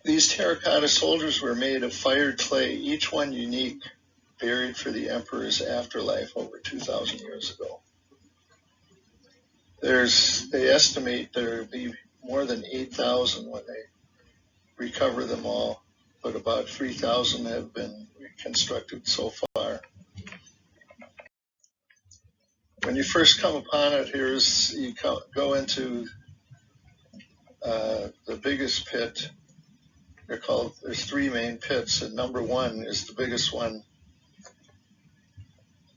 These terracotta soldiers were made of fired clay, each one unique, buried for the emperor's afterlife over 2,000 years ago. They estimate there will be more than 8,000 when they recover them all, but about 3,000 have been reconstructed so far. When you first come upon it, you go into the biggest pit. There's three main pits, and number one is the biggest one,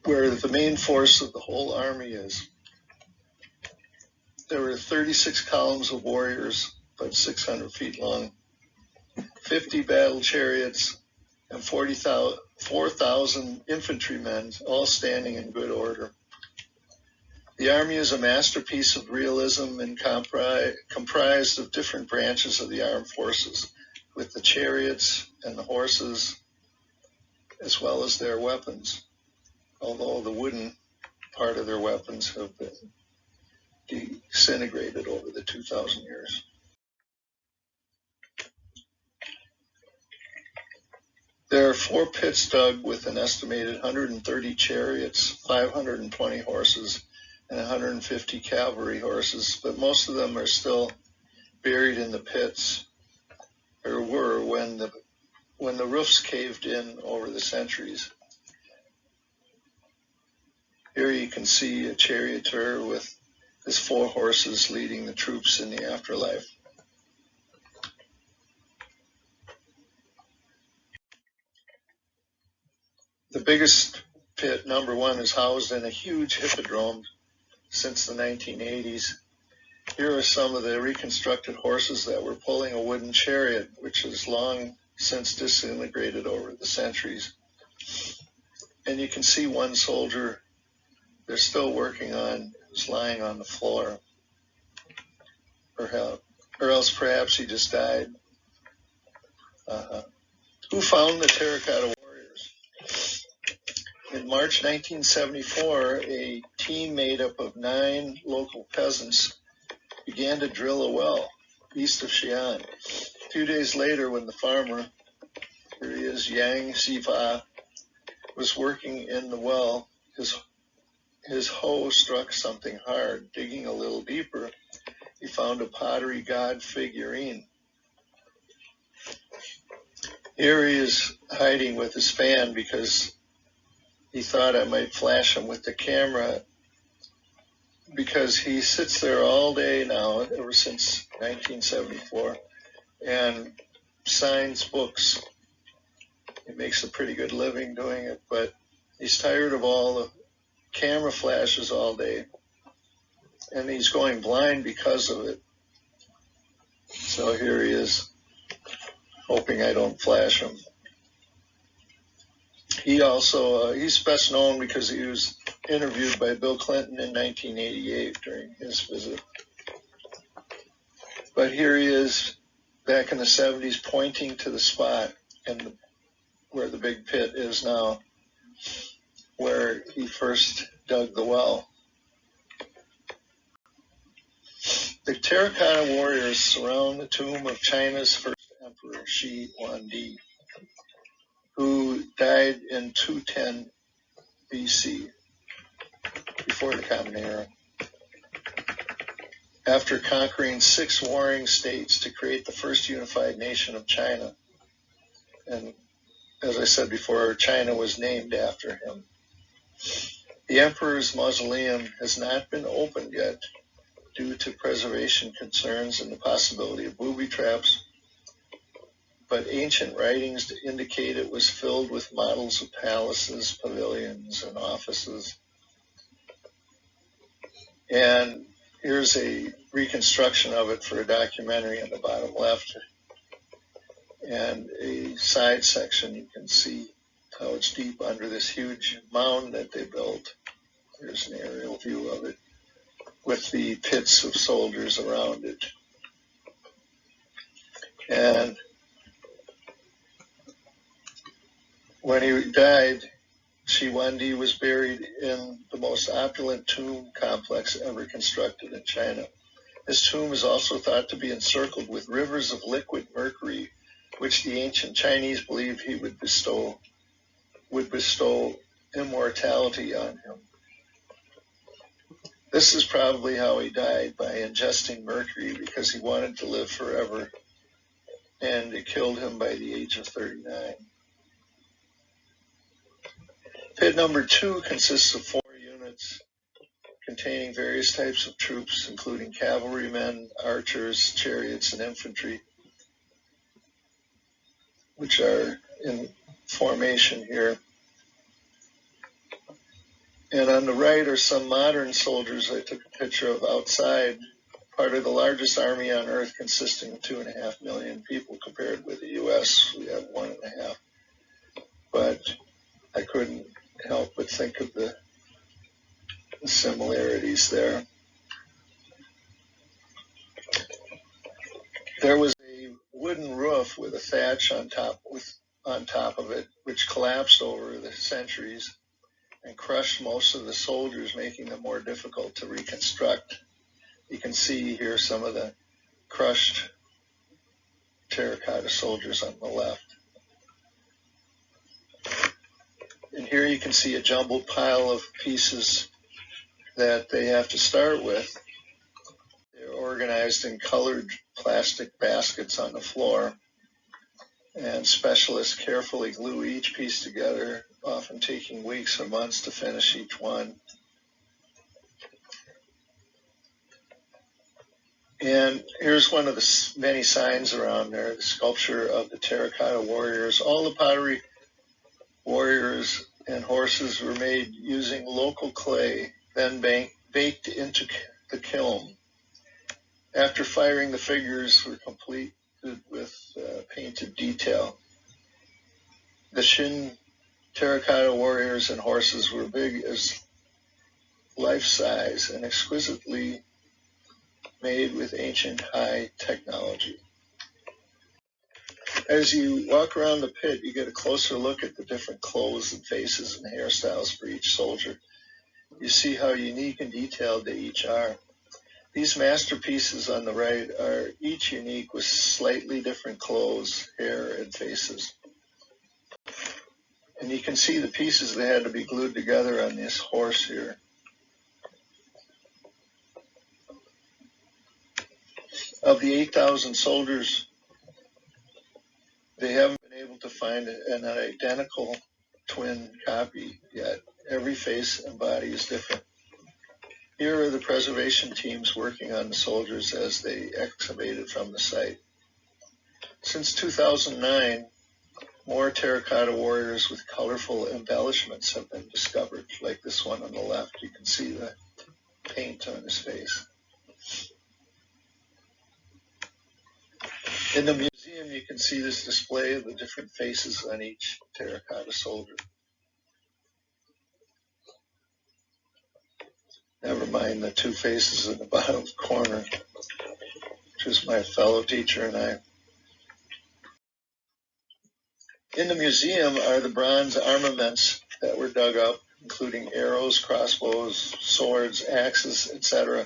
where the main force of the whole army is. There were 36 columns of warriors, about 600 feet long, 50 battle chariots, and 4,000 infantrymen, all standing in good order. The army is a masterpiece of realism and comprised of different branches of the armed forces, with the chariots and the horses, as well as their weapons, although the wooden part of their weapons have been disintegrated over the 2,000 years. There are 4 pits dug with an estimated 130 chariots, 520 horses, and 150 cavalry horses, but most of them are still buried in the pits, or were when the roofs caved in over the centuries. Here you can see a charioteer with his 4 horses leading the troops in the afterlife. The biggest pit, number 1, is housed in a huge hippodrome since the 1980s. Here are some of the reconstructed horses that were pulling a wooden chariot, which has long since disintegrated over the centuries. And you can see one soldier they're still working on, who's lying on the floor. Or else perhaps he just died. Who found the Terracotta Warriors? In March 1974, a team made up of 9 local peasants began to drill a well east of Xian. 2 days later, when the farmer, here he is, Yang Sifa, was working in the well, his hoe struck something hard. Digging a little deeper, he found a pottery god figurine. Here he is hiding with his fan because he thought I might flash him with the camera, because he sits there all day now, ever since 1974, and signs books. He makes a pretty good living doing it, but he's tired of all the camera flashes all day, and he's going blind because of it. So here he is, hoping I don't flash him. He also, he's best known because he was interviewed by Bill Clinton in 1988 during his visit. But here he is back in the 70s pointing to the spot where the big pit is now, where he first dug the well. The Terracotta Warriors surround the tomb of China's first emperor, Shi Huangdi, who died in 210 BC, before the Common Era, after conquering 6 warring states to create the first unified nation of China. And as I said before, China was named after him. The emperor's mausoleum has not been opened yet due to preservation concerns and the possibility of booby traps, but ancient writings indicate it was filled with models of palaces, pavilions, and offices. And here's a reconstruction of it for a documentary on the bottom left. And a side section, you can see how it's deep under this huge mound that they built. Here's an aerial view of it with the pits of soldiers around it. And when he died, Shi Huangdi was buried in the most opulent tomb complex ever constructed in China. His tomb is also thought to be encircled with rivers of liquid mercury, which the ancient Chinese believed he would bestow immortality on him. This is probably how he died, by ingesting mercury, because he wanted to live forever, and it killed him by the age of 39. Pit number 2 consists of 4 units containing various types of troops, including cavalrymen, archers, chariots, and infantry, which are in formation here. And on the right are some modern soldiers I took a picture of outside, part of the largest army on earth, consisting of 2.5 million people. Compared with the U.S., we have 1.5. But I couldn't help but think of the the similarities there. There was a wooden roof with a thatch on top of it, which collapsed over the centuries and crushed most of the soldiers, making them more difficult to reconstruct. You can see here some of the crushed terracotta soldiers on the left. And here you can see a jumbled pile of pieces that they have to start with. They're organized in colored plastic baskets on the floor, and specialists carefully glue each piece together, often taking weeks or months to finish each one. And here's one of the many signs around there, the sculpture of the terracotta warriors. All the pottery warriors and horses were made using local clay, then baked into the kiln. After firing, the figures were completed with painted detail. The Xian terracotta warriors and horses were big as life-size and exquisitely made with ancient high technology. As you walk around the pit, you get a closer look at the different clothes and faces and hairstyles for each soldier. You see how unique and detailed they each are. These masterpieces on the right are each unique with slightly different clothes, hair, and faces. And you can see the pieces that had to be glued together on this horse here. Of the 8,000 soldiers, they haven't been able to find an identical twin copy yet. Every face and body is different. Here are the preservation teams working on the soldiers as they excavated from the site. Since 2009, more terracotta warriors with colorful embellishments have been discovered, like this one on the left. You can see the paint on his face. In the museum, you can see this display of the different faces on each terracotta soldier. Never mind the two faces in the bottom corner, which is my fellow teacher and I. In the museum are the bronze armaments that were dug up, including arrows, crossbows, swords, axes, etc.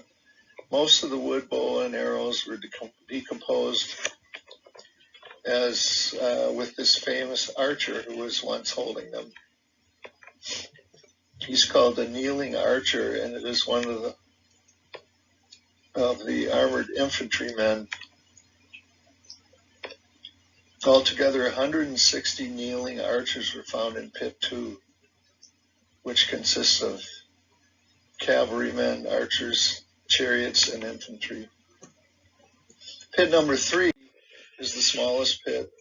Most of the wood, bow, and arrows were decomposed, as with this famous archer who was once holding them. He's called the kneeling archer, and it is one of the armored infantrymen. Altogether, 160 kneeling archers were found in Pit 2, which consists of cavalrymen, archers, chariots, and infantry. Pit number 3 is the smallest pit,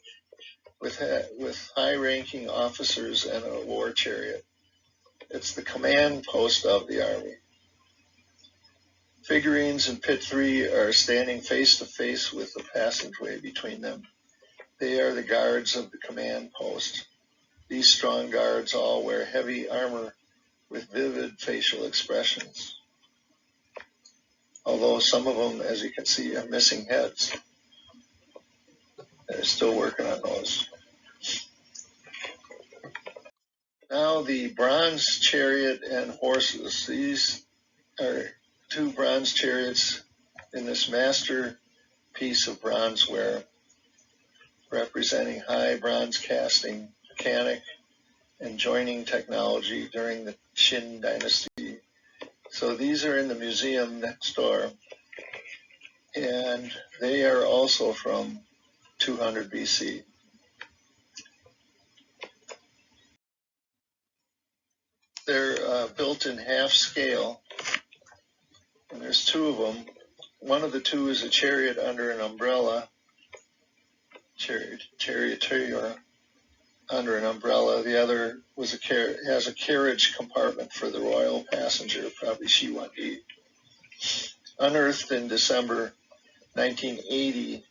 with high-ranking officers and a war chariot. It's the command post of the army. Figurines in Pit 3 are standing face-to-face with the passageway between them. They are the guards of the command post. These strong guards all wear heavy armor with vivid facial expressions, although some of them, as you can see, are missing heads. They're still working on those. Now the bronze chariot and horses. These are 2 bronze chariots in this masterpiece of bronzeware, representing high bronze casting, mechanic, and joining technology during the Qin dynasty. So these are in the museum next door, and they are also from 200 BC. They're built in half scale, and there's 2 of them. One of the 2 is a chariot under an umbrella, charioteer under an umbrella. The other has a carriage compartment for the royal passenger, probably Xian. Unearthed in December 1980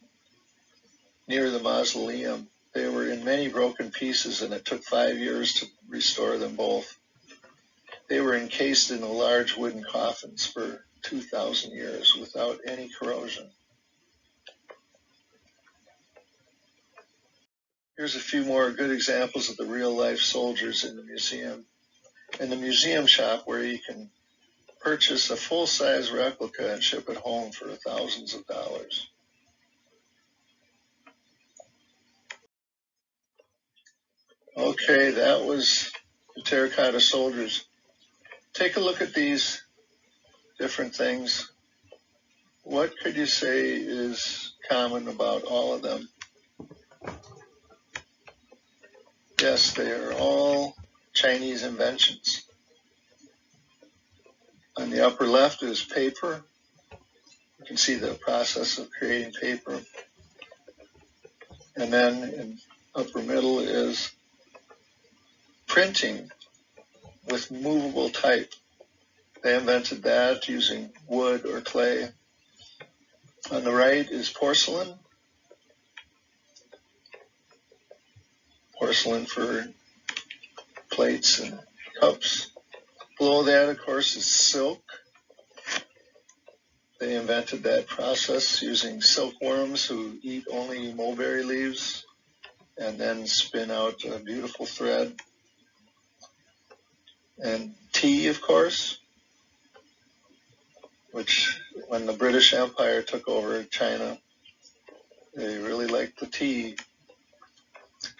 near the mausoleum. They were in many broken pieces, and it took 5 years to restore them both. They were encased in the large wooden coffins for 2,000 years without any corrosion. Here's a few more good examples of the real-life soldiers in the museum. In the museum shop, where you can purchase a full-size replica and ship it home for thousands of dollars. Okay, that was the Terracotta Soldiers. Take a look at these different things. What could you say is common about all of them? Yes, they are all Chinese inventions. On the upper left is paper. You can see the process of creating paper. And then in upper middle is printing with movable type. They invented that using wood or clay. On the right is porcelain. Porcelain for plates and cups. Below that, of course, is silk. They invented that process using silkworms who eat only mulberry leaves and then spin out a beautiful thread. And tea, of course, which when the British Empire took over China, they really liked the tea.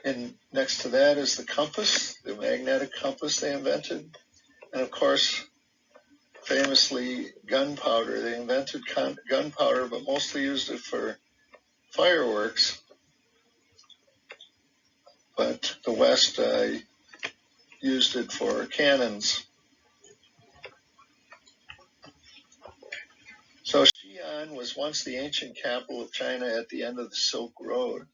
And next to that is the compass, the magnetic compass they invented. And of course, famously, gunpowder. They invented gunpowder, but mostly used it for fireworks. But the West used it for cannons. So Xian was once the ancient capital of China at the end of the Silk Road,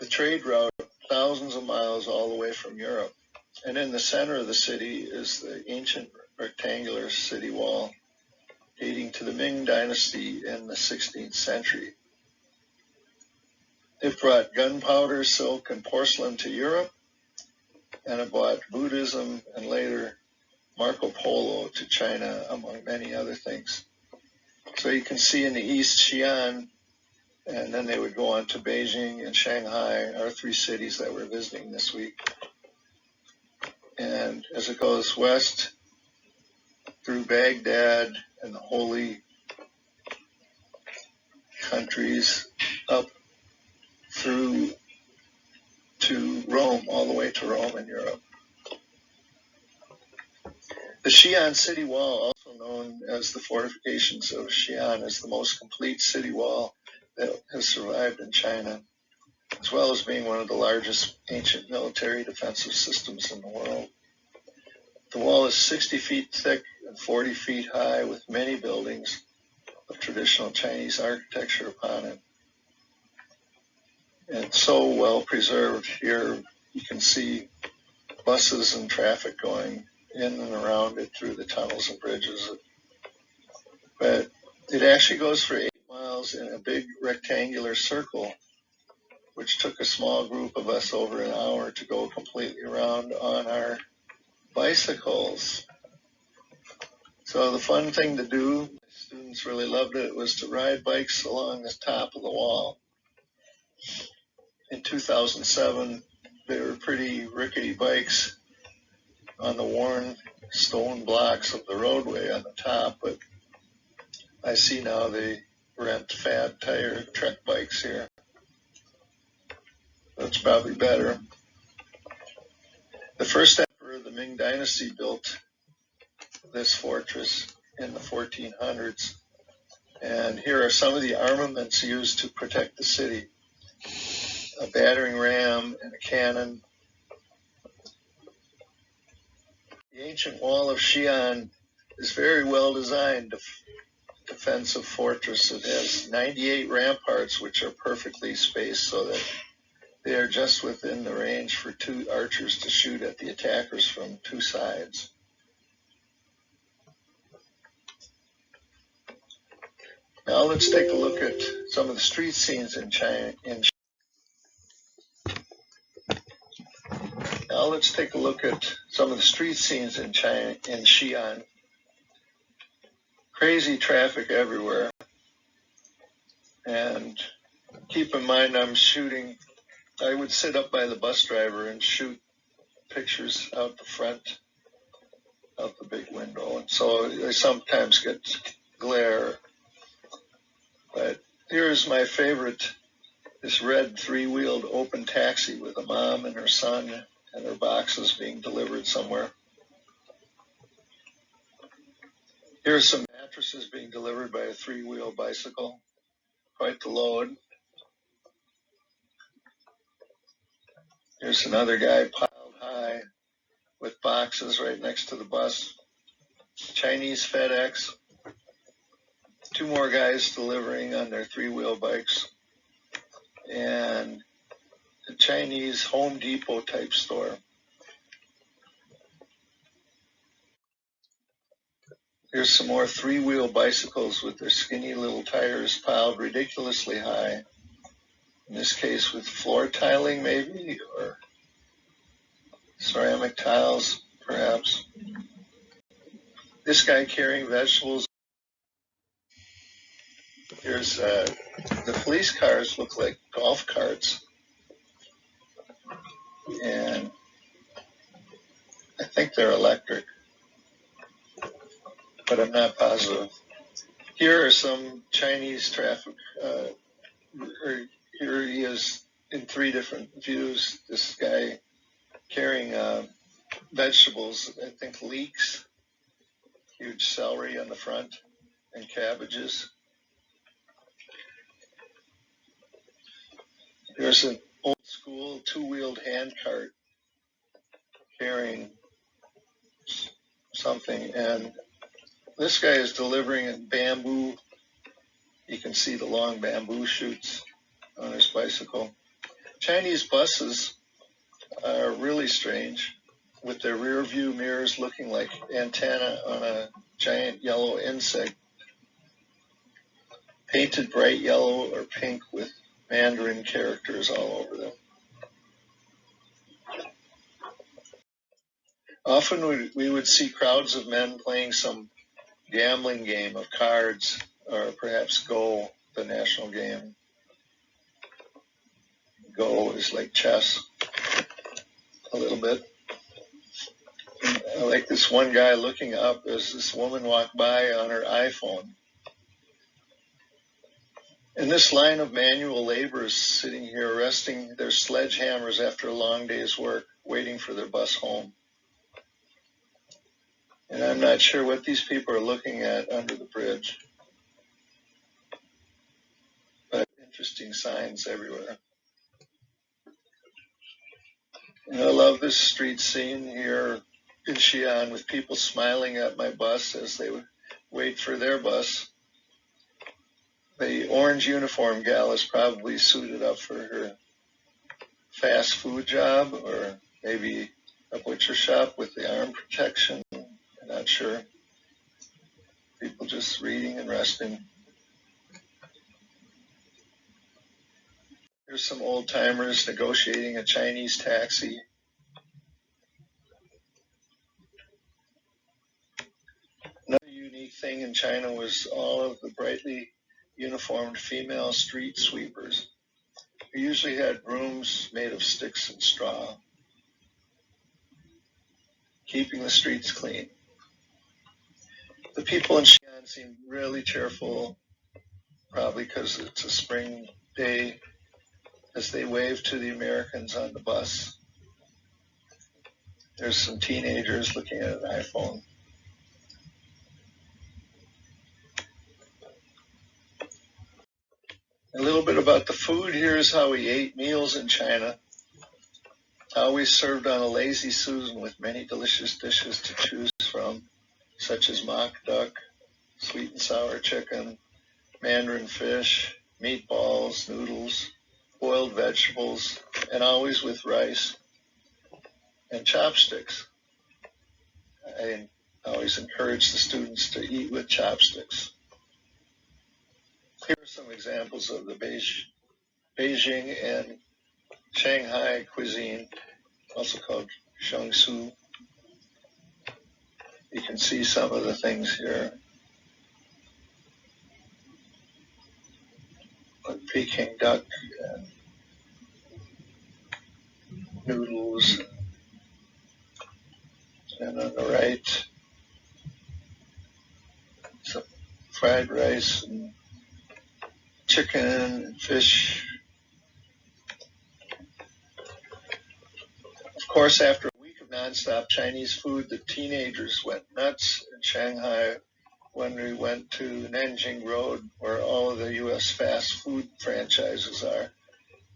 the trade route thousands of miles all the way from Europe. And in the center of the city is the ancient rectangular city wall dating to the Ming Dynasty in the 16th century. It brought gunpowder, silk, and porcelain to Europe, and it brought Buddhism and later Marco Polo to China, among many other things. So you can see in the east Xian, and then they would go on to Beijing and Shanghai, our three cities that we're visiting this week. And as it goes west through Baghdad and the holy countries up through to Rome, all the way to Rome in Europe. The Xian city wall, also known as the fortifications of Xian, is the most complete city wall that has survived in China, as well as being one of the largest ancient military defensive systems in the world. The wall is 60 feet thick and 40 feet high, with many buildings of traditional Chinese architecture upon it. And it's so well preserved. Here you can see buses and traffic going in and around it through the tunnels and bridges. But it actually goes for 8 miles in a big rectangular circle, which took a small group of us over an hour to go completely around on our bicycles. So the fun thing to do, students really loved it, was to ride bikes along the top of the wall. In 2007, they were pretty rickety bikes on the worn stone blocks of the roadway on the top, but I see now they rent fat tire trek bikes here. That's probably better. The first emperor of the Ming Dynasty built this fortress in the 1400s, and here are some of the armaments used to protect the city: a battering ram and a cannon. The ancient wall of Xian is very well designed defensive fortress. It has 98 ramparts, which are perfectly spaced so that they are just within the range for 2 archers to shoot at the attackers from 2 sides. Now let's take a look at some of the street scenes in China. Now Now let's take a look at some of the street scenes in China, in Xian. Crazy traffic everywhere. And keep in mind I would sit up by the bus driver and shoot pictures out the front of the big window. And so I sometimes get glare. But here's my favorite, this red three-wheeled open taxi with a mom and her son and their boxes being delivered somewhere. Here's some mattresses being delivered by a three-wheel bicycle. Quite the load. Here's another guy piled high with boxes right next to the bus. Chinese FedEx. Two more guys delivering on their three-wheel bikes. And a Chinese Home Depot type store. Here's some more three-wheel bicycles with their skinny little tires piled ridiculously high. In this case with floor tiling maybe, or ceramic tiles perhaps. This guy carrying vegetables. Here's the police cars look like golf carts. And I think they're electric, but I'm not positive. Here are some Chinese traffic. Here he is in three different views. This guy carrying vegetables, I think leeks, huge celery on the front, and cabbages. There's an old school two-wheeled hand cart carrying something, and this guy is delivering bamboo. You can see the long bamboo shoots on his bicycle. Chinese buses are really strange, with their rear view mirrors looking like antenna on a giant yellow insect, painted bright yellow or pink with Mandarin characters all over them. Often we would see crowds of men playing some gambling game of cards, or perhaps Go, the national game. Go is like chess, a little bit. I like this one guy looking up as this woman walked by on her iPhone. And this line of manual laborers sitting here resting their sledgehammers after a long day's work, waiting for their bus home. And I'm not sure what these people are looking at under the bridge. But interesting signs everywhere. And I love this street scene here in Xi'an with people smiling at my bus as they wait for their bus. The orange uniform gal is probably suited up for her fast food job, or maybe a butcher shop with the arm protection. I'm not sure. People just reading and resting. Here's some old timers negotiating a Chinese taxi. Another unique thing in China was all of the brightly uniformed female street sweepers, who usually had brooms made of sticks and straw, keeping the streets clean. The people in Xi'an seem really cheerful, probably because it's a spring day, as they wave to the Americans on the bus. There's some teenagers looking at an iPhone. A little bit about the food. Here's how we ate meals in China. Always served on a lazy Susan with many delicious dishes to choose from, such as mock duck, sweet and sour chicken, Mandarin fish, meatballs, noodles, boiled vegetables, and always with rice and chopsticks. I always encourage the students to eat with chopsticks. Here are some examples of the Beijing and Shanghai cuisine, also called Jiangsu. You can see some of the things here. Like Peking duck and noodles. And on the right, some fried rice and chicken and fish. Of course, after a week of nonstop Chinese food, the teenagers went nuts in Shanghai when we went to Nanjing Road, where all of the U.S. fast food franchises are.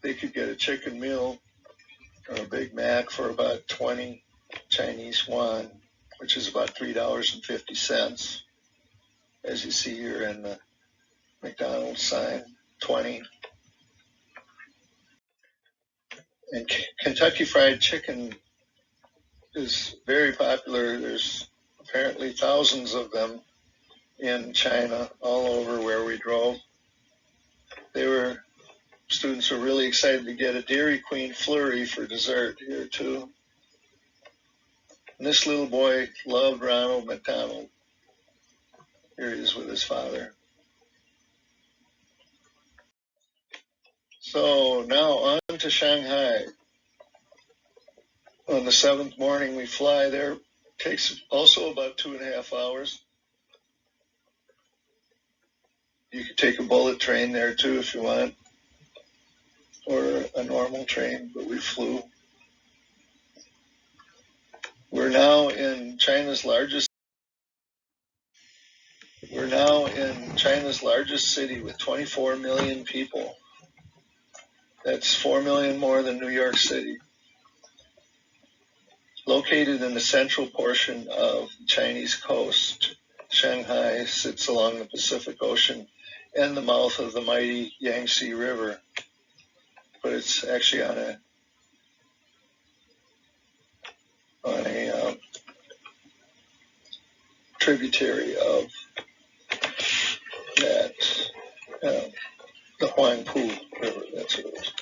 They could get a chicken meal or a Big Mac for about 20 Chinese yuan, which is about $3.50. As you see here in the McDonald's sign, 20. And Kentucky Fried Chicken is very popular. There's apparently thousands of them in China, all over where we drove. Students were really excited to get a Dairy Queen flurry for dessert here too. And this little boy loved Ronald McDonald. Here he is with his father. So now on to Shanghai. On the 7th morning we fly there. Takes also about 2.5 hours. You could take a bullet train there too if you want, or a normal train, but we flew. We're now in China's largest city with 24 million people. That's 4 million more than New York City. Located in the central portion of the Chinese coast, Shanghai sits along the Pacific Ocean and the mouth of the mighty Yangtze River. But it's actually on a tributary of that, the Huangpu River, that's what it is.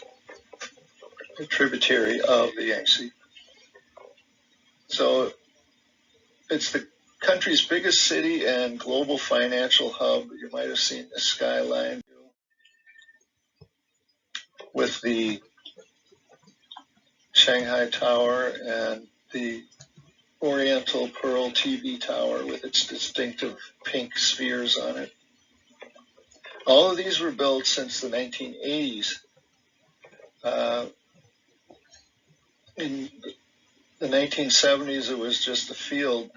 A tributary of the Yangtze. So it's the country's biggest city and global financial hub. You might have seen the skyline with the Shanghai Tower and the Oriental Pearl TV Tower with its distinctive pink spheres on it. All of these were built since the 1980s. In the 1970s, it was just a field.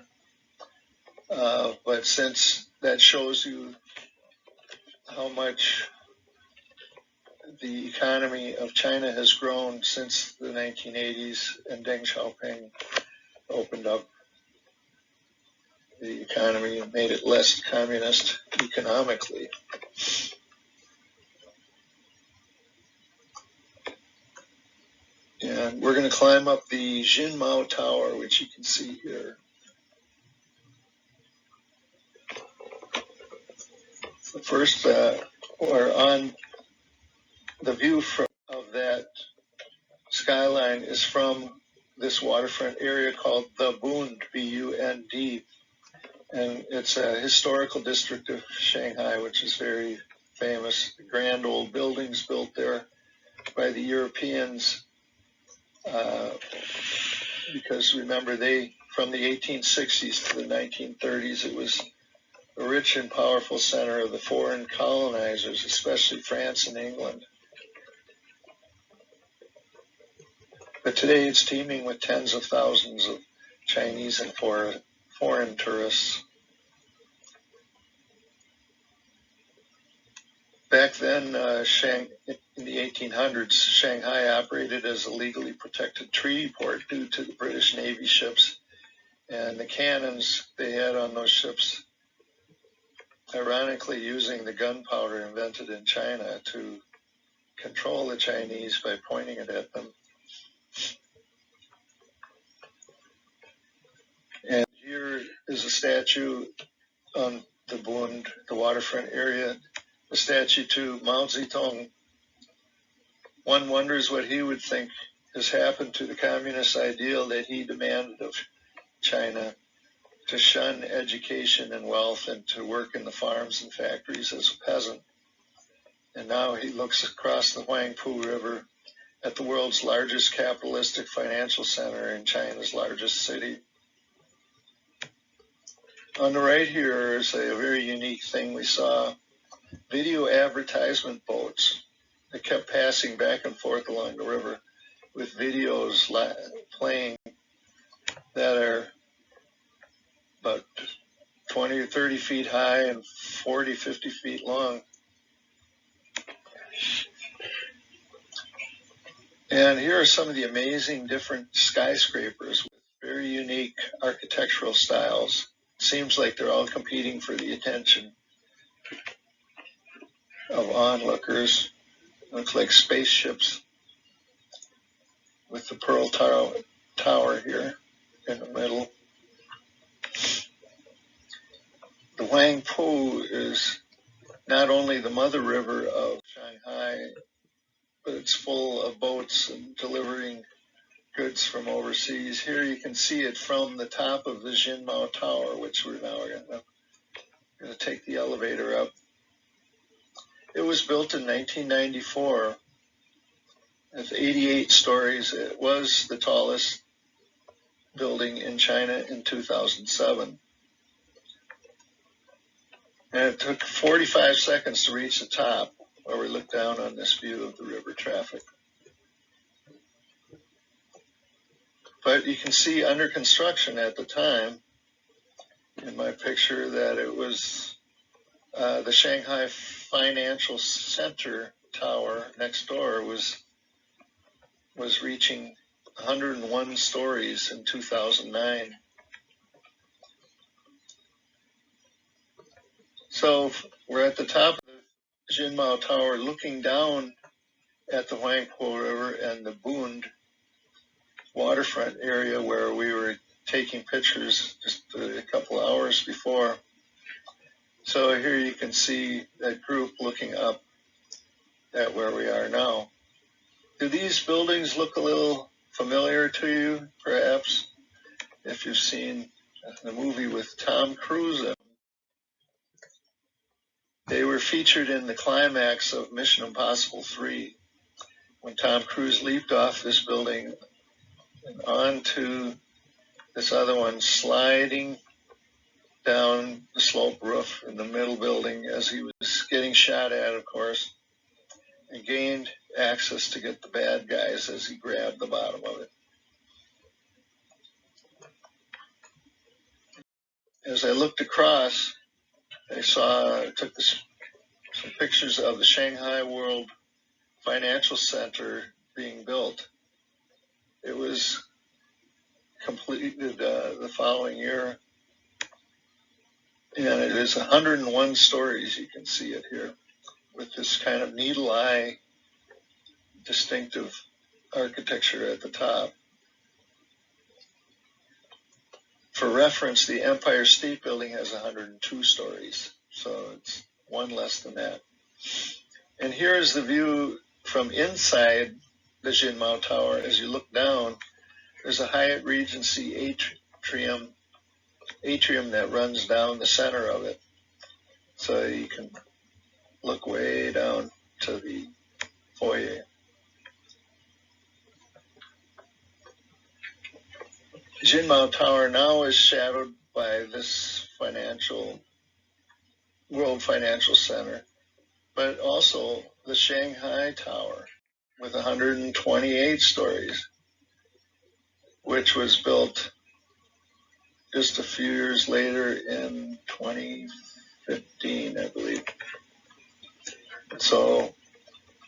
But since that shows you how much the economy of China has grown since the 1980s and Deng Xiaoping opened up the economy and made it less communist economically. And we're going to climb up the Jinmao Tower, which you can see here. First, we're on the view of that skyline is from this waterfront area called the Bund, B-U-N-D. And it's a historical district of Shanghai, which is very famous. The grand old buildings built there by the Europeans, because remember, from the 1860s to the 1930s, it was a rich and powerful center of the foreign colonizers, especially France and England. But today it's teeming with tens of thousands of Chinese and foreign tourists. Back then, in the 1800s, Shanghai operated as a legally protected treaty port due to the British Navy ships and the cannons they had on those ships, ironically using the gunpowder invented in China to control the Chinese by pointing it at them. And here is a statue on the Bund, the waterfront area, a statue to Mao Zedong. One wonders what he would think has happened to the communist ideal that he demanded of China to shun education and wealth and to work in the farms and factories as a peasant. And now he looks across the Huangpu River at the world's largest capitalistic financial center in China's largest city. On the right here is a very unique thing we saw. Video advertisement boats that kept passing back and forth along the river with videos playing that are about 20 or 30 feet high and 40, 50 feet long. And here are some of the amazing different skyscrapers with very unique architectural styles. It seems like they're all competing for the attention of onlookers. Looks like spaceships with the Pearl Tower here in the middle. The Huangpu is not only the mother river of Shanghai, but it's full of boats and delivering goods from overseas. Here you can see it from the top of the Jinmao Tower, which we're now going to take the elevator up. It was built in 1994 with 88 stories. It was the tallest building in China in 2007. And it took 45 seconds to reach the top, where we look down on this view of the river traffic. But you can see under construction at the time, in my picture, that it was the Shanghai Financial Center Tower next door was reaching 101 stories in 2009. So we're at the top of the Jinmao Tower looking down at the Huangpu River and the Bund waterfront area where we were taking pictures just a couple hours before. So here you can see that group looking up at where we are now. Do these buildings look a little familiar to you, perhaps? If you've seen the movie with Tom Cruise in them. They were featured in the climax of Mission Impossible 3 when Tom Cruise leaped off this building and onto this other one, sliding down the slope roof in the middle building as he was getting shot at, of course, and gained access to get the bad guys as he grabbed the bottom of it. As I looked across, I took some pictures of the Shanghai World Financial Center being built. It was completed the following year, and it is 101 stories. You can see it here with this kind of needle eye distinctive architecture at the top. For reference, the Empire State Building has 102 stories, so it's one less than that. And here is the view from inside the Jinmao Tower. As you look down, there's a Hyatt Regency atrium that runs down the center of it. So you can look way down to the foyer. Jinmao Tower now is shadowed by this World Financial Center, but also the Shanghai Tower with 128 stories, which was built just a few years later in 2015, I believe. So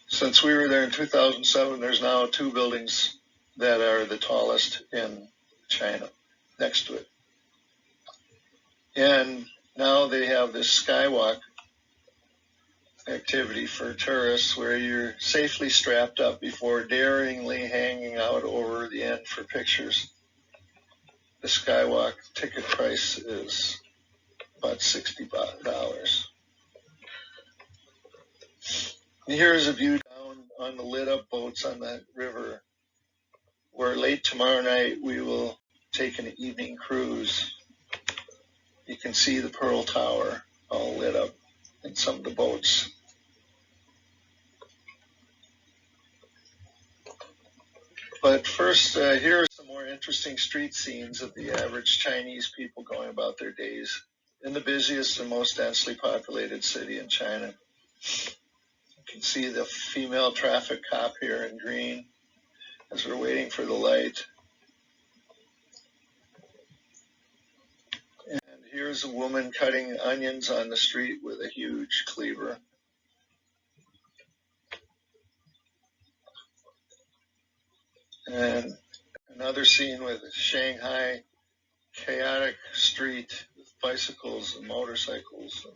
since we were there in 2007, there's now 2 buildings that are the tallest in China next to it. And now they have this skywalk activity for tourists where you're safely strapped up before daringly hanging out over the end for pictures. The skywalk ticket price is about $60. And here's a view down on the lit up boats on that river where late tomorrow night we will take an evening cruise. You can see the Pearl Tower all lit up in some of the boats. But first, here are some more interesting street scenes of the average Chinese people going about their days in the busiest and most densely populated city in China. You can see the female traffic cop here in green as we're waiting for the light. And here's a woman cutting onions on the street with a huge cleaver. And another scene with a Shanghai chaotic street with bicycles and motorcycles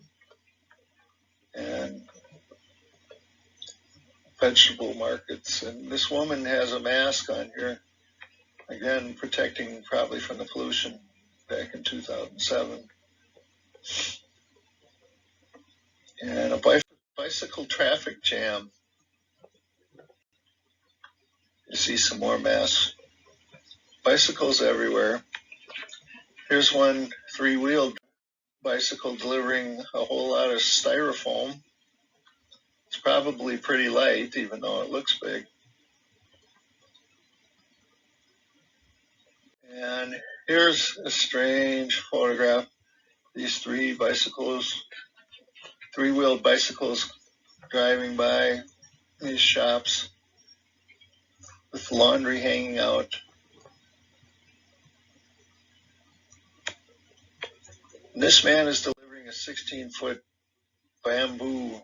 and vegetable markets. And this woman has a mask on here, again, protecting probably from the pollution back in 2007. And a bicycle traffic jam. You see some more masks. Bicycles everywhere. Here's one three-wheeled bicycle delivering a whole lot of styrofoam. It's probably pretty light, even though it looks big. And here's a strange photograph. These three-wheeled bicycles driving by these shops with laundry hanging out. And this man is delivering a 16-foot bamboo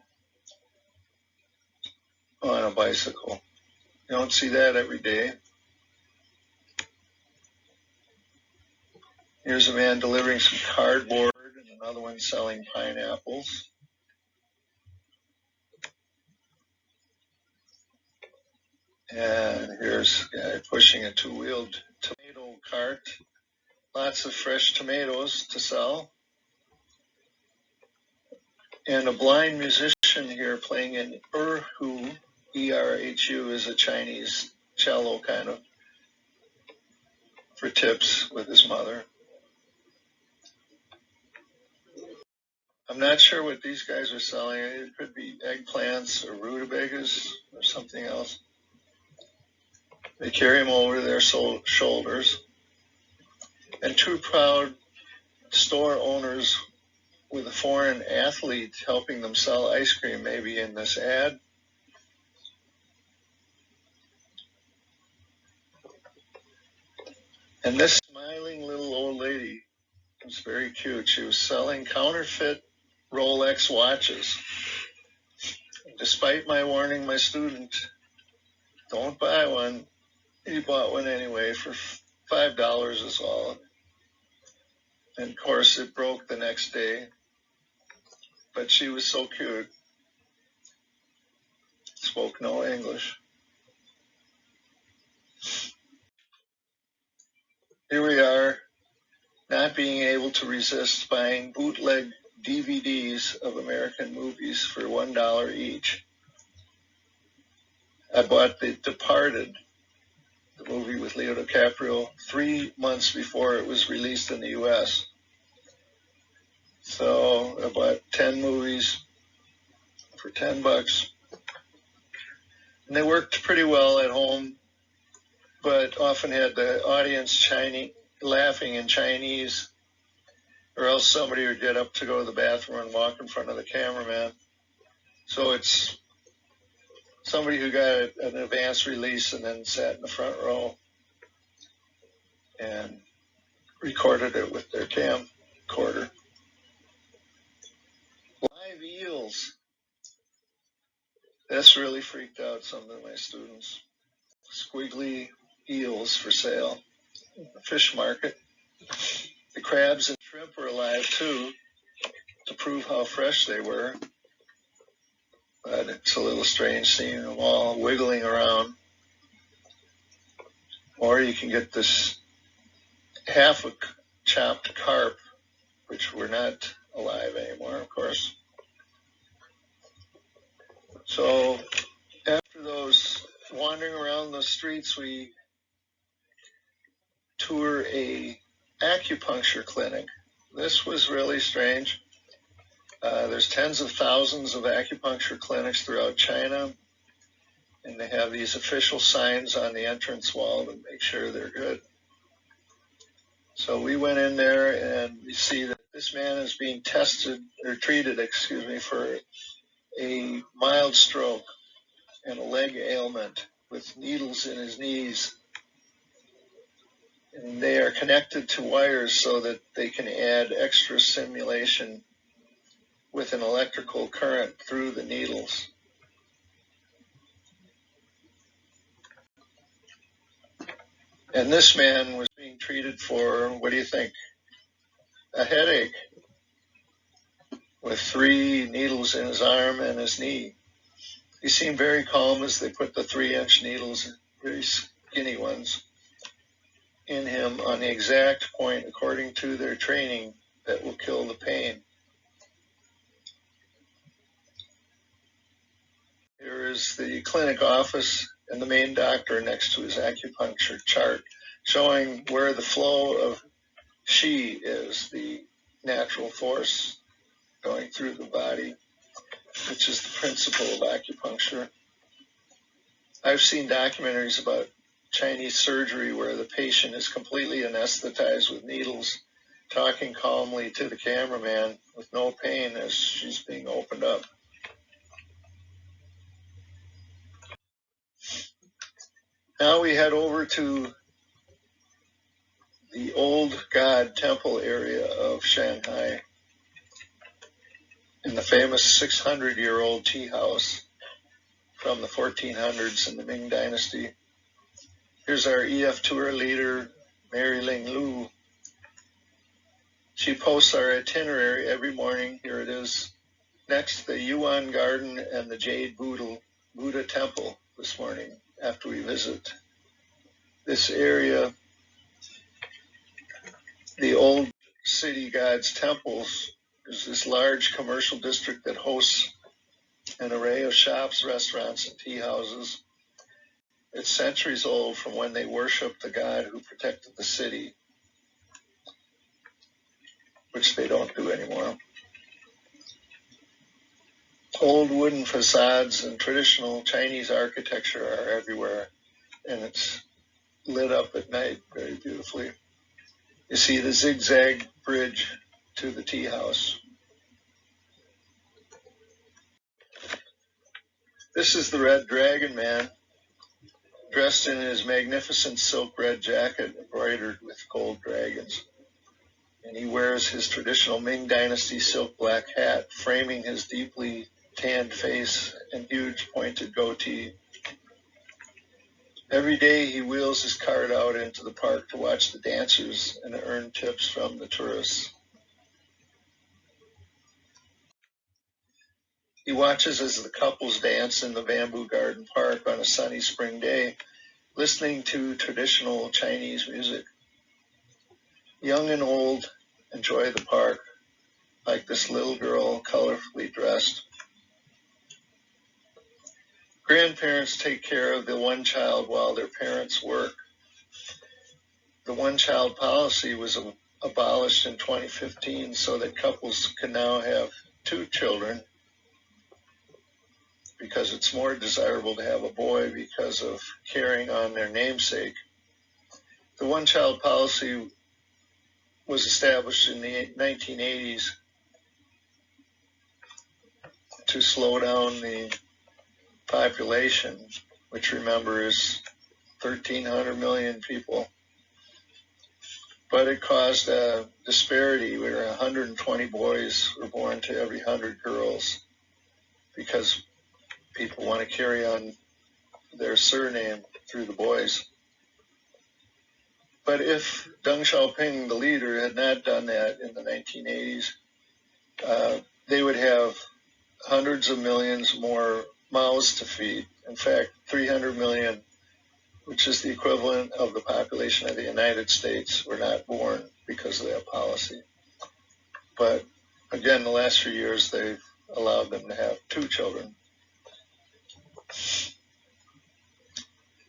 on a bicycle. You don't see that every day. Here's a man delivering some cardboard and another one selling pineapples. And here's a guy pushing a two-wheeled tomato cart. Lots of fresh tomatoes to sell. And a blind musician here playing an erhu, E-R-H-U, is a Chinese cello kind of, for tips with his mother. I'm not sure what these guys are selling. It could be eggplants or rutabagas or something else. They carry them over their shoulders. And two proud store owners with a foreign athlete helping them sell ice cream, maybe in this ad. And this smiling little old lady was very cute. She was selling counterfeit Rolex watches. Despite my warning my student, don't buy one, he bought one anyway for $5 is all. And of course it broke the next day. But she was so cute. Spoke no English. Here we are, not being able to resist buying bootleg DVDs of American movies for $1 each. I bought The Departed, the movie with Leo DiCaprio, 3 months before it was released in the U.S. So I bought 10 movies for $10. And they worked pretty well at home, but often had the audience laughing in Chinese, or else somebody would get up to go to the bathroom and walk in front of the cameraman. So it's somebody who got an advance release and then sat in the front row and recorded it with their camcorder. Live eels. This really freaked out some of my students. Squiggly eels for sale. The fish market. The crabs and shrimp were alive too, to prove how fresh they were. But it's a little strange seeing them all wiggling around. Or you can get this half a chopped carp, which were not alive anymore, of course. So after those wandering around the streets, we tour a acupuncture clinic. This was really strange. There's tens of thousands of acupuncture clinics throughout China, and they have these official signs on the entrance wall to make sure they're good. So we went in there and we see that this man is being treated for a mild stroke and a leg ailment with needles in his knees. And they are connected to wires so that they can add extra stimulation with an electrical current through the needles. And this man was being treated for, what do you think? A headache, with 3 needles in his arm and his knee. He seemed very calm as they put the 3-inch needles, very skinny ones, in him on the exact point, according to their training, that will kill the pain. Here is the clinic office and the main doctor next to his acupuncture chart, showing where the flow of Qi is, the natural force going through the body, which is the principle of acupuncture. I've seen documentaries about Chinese surgery where the patient is completely anesthetized with needles, talking calmly to the cameraman with no pain as she's being opened up. Now we head over to the old God temple area of Shanghai, in the famous 600-year-old tea house from the 1400s in the Ming Dynasty. Here's our EF tour leader, Mary Ling Lu. She posts our itinerary every morning. Here it is. Next, the Yuyuang Garden and the Jade Buddha Temple this morning after we visit this area. The old city god's temples is this large commercial district that hosts an array of shops, restaurants, and tea houses. It's centuries old from when they worshiped the god who protected the city, which they don't do anymore. Old wooden facades and traditional Chinese architecture are everywhere, and it's lit up at night very beautifully. You see the zigzag bridge to the tea house. This is the Red Dragon Man, dressed in his magnificent silk red jacket embroidered with gold dragons. And he wears his traditional Ming Dynasty silk black hat, framing his deeply tanned face and huge pointed goatee. Every day he wheels his cart out into the park to watch the dancers and earn tips from the tourists. He watches as the couples dance in the bamboo garden park on a sunny spring day, listening to traditional Chinese music. Young and old enjoy the park, like this little girl colorfully dressed. Grandparents take care of the one child while their parents work. The one-child policy was abolished in 2015 so that couples can now have 2 children, because it's more desirable to have a boy because of carrying on their namesake. The one-child policy was established in the 1980s to slow down the population, which, remember, is 1,300 million people. But it caused a disparity where 120 boys were born to every 100 girls, because people want to carry on their surname through the boys. But if Deng Xiaoping, the leader, had not done that in the 1980s, they would have hundreds of millions more mouths to feed. In fact, 300 million, which is the equivalent of the population of the United States, were not born because of that policy. But again, the last few years, they've allowed them to have 2 children.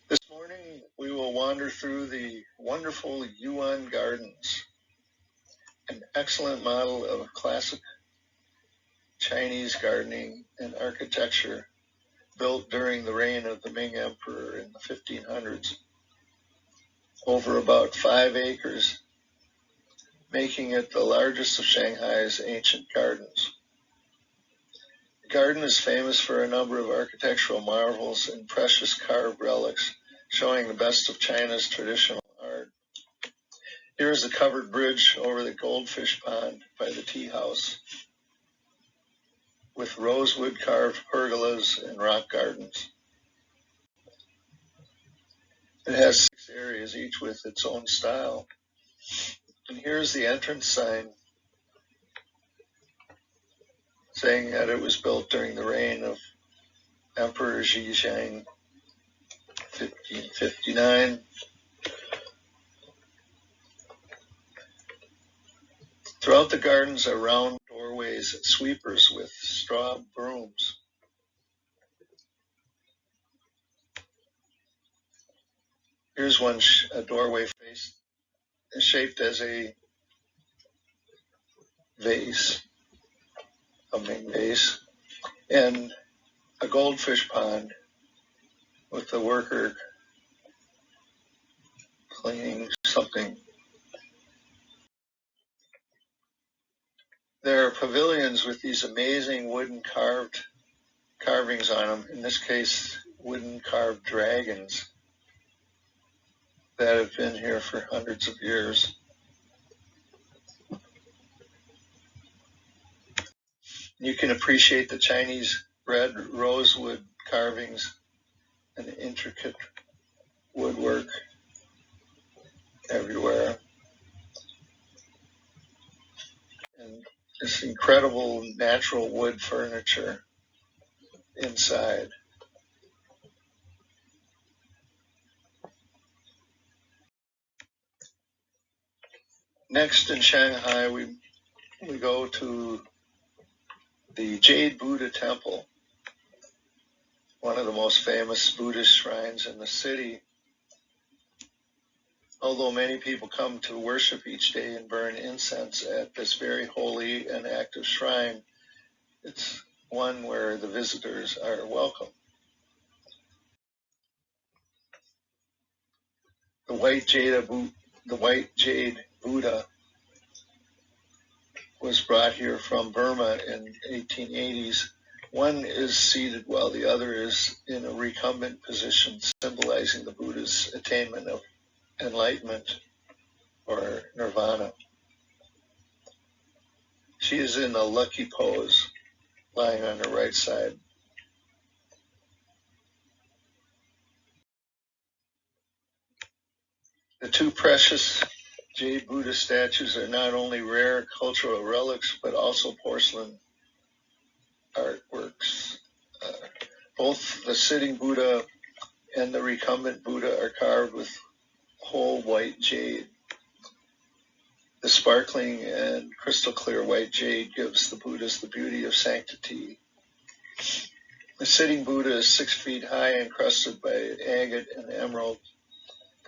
This morning, we will will wander through the wonderful Yuyuang Gardens, an excellent model of classic Chinese gardening and architecture built during the reign of the Ming Emperor in the 1500s, over about 5 acres, making it the largest of Shanghai's ancient gardens. The garden is famous for a number of architectural marvels and precious carved relics showing the best of China's traditional art. Here is a covered bridge over the goldfish pond by the tea house, with rosewood carved pergolas and rock gardens. It has 6 areas, each with its own style. And here's the entrance sign saying that it was built during the reign of Emperor Xian, 1559. Throughout the gardens are round doorways and sweepers with straw brooms. Here's one, a doorway shaped as a vase, a Ming vase, and a goldfish pond with the worker cleaning something. There are pavilions with these amazing wooden carvings on them, in this case, wooden carved dragons that have been here for hundreds of years. You can appreciate the Chinese red rosewood carvings and the intricate woodwork everywhere. And this incredible natural wood furniture inside. Next in Shanghai, we go to the Jade Buddha Temple, one of the most famous Buddhist shrines in the city. Although many people come to worship each day and burn incense at this very holy and active shrine, it's one where the visitors are welcome. The white jade Buddha was brought here from Burma in 1880s. One is seated while the other is in a recumbent position, symbolizing the Buddha's attainment of enlightenment or nirvana. She is in a lucky pose, lying on her right side. The 2 precious Jade Buddha statues are not only rare cultural relics, but also porcelain artworks. Both the sitting Buddha and the recumbent Buddha are carved with whole white jade. The sparkling and crystal clear white jade gives the Buddhas the beauty of sanctity. The sitting Buddha is 6 feet high, encrusted by agate and emerald,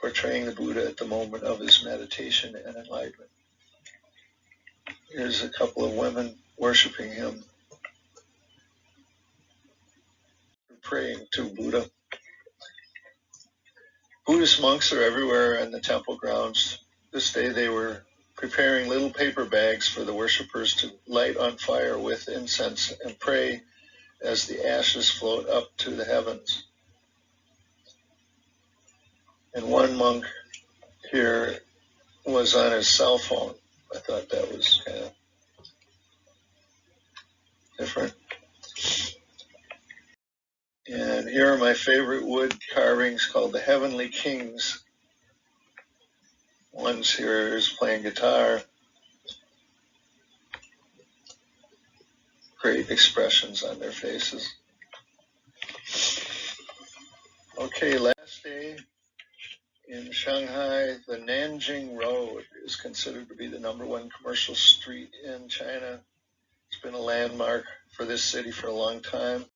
portraying the Buddha at the moment of his meditation and enlightenment. Here's a couple of women worshiping him, praying to Buddha. Buddhist monks are everywhere in the temple grounds. This day they were preparing little paper bags for the worshippers to light on fire with incense and pray as the ashes float up to the heavens. And one monk here was on his cell phone. I thought that was kind of different. And here are my favorite wood carvings called the Heavenly Kings. One's here is playing guitar. Great expressions on their faces. Okay, last day in Shanghai, the Nanjing Road is considered to be the #1 commercial street in China. It's been a landmark for this city for a long time.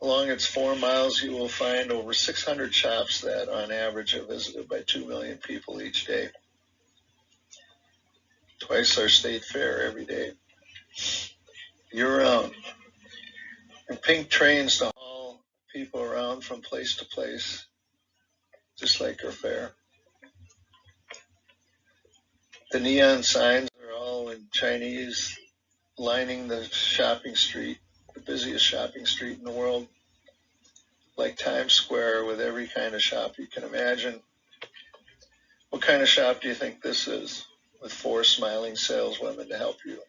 Along its 4 miles, you will find over 600 shops that, on average, are visited by 2 million people each day. Twice our state fair every day, year-round. And pink trains to haul people around from place to place, just like our fair. The neon signs are all in Chinese, lining the shopping street, the busiest shopping street in the world, like Times Square, with every kind of shop you can imagine. What kind of shop do you think this is, with 4 smiling saleswomen to help you?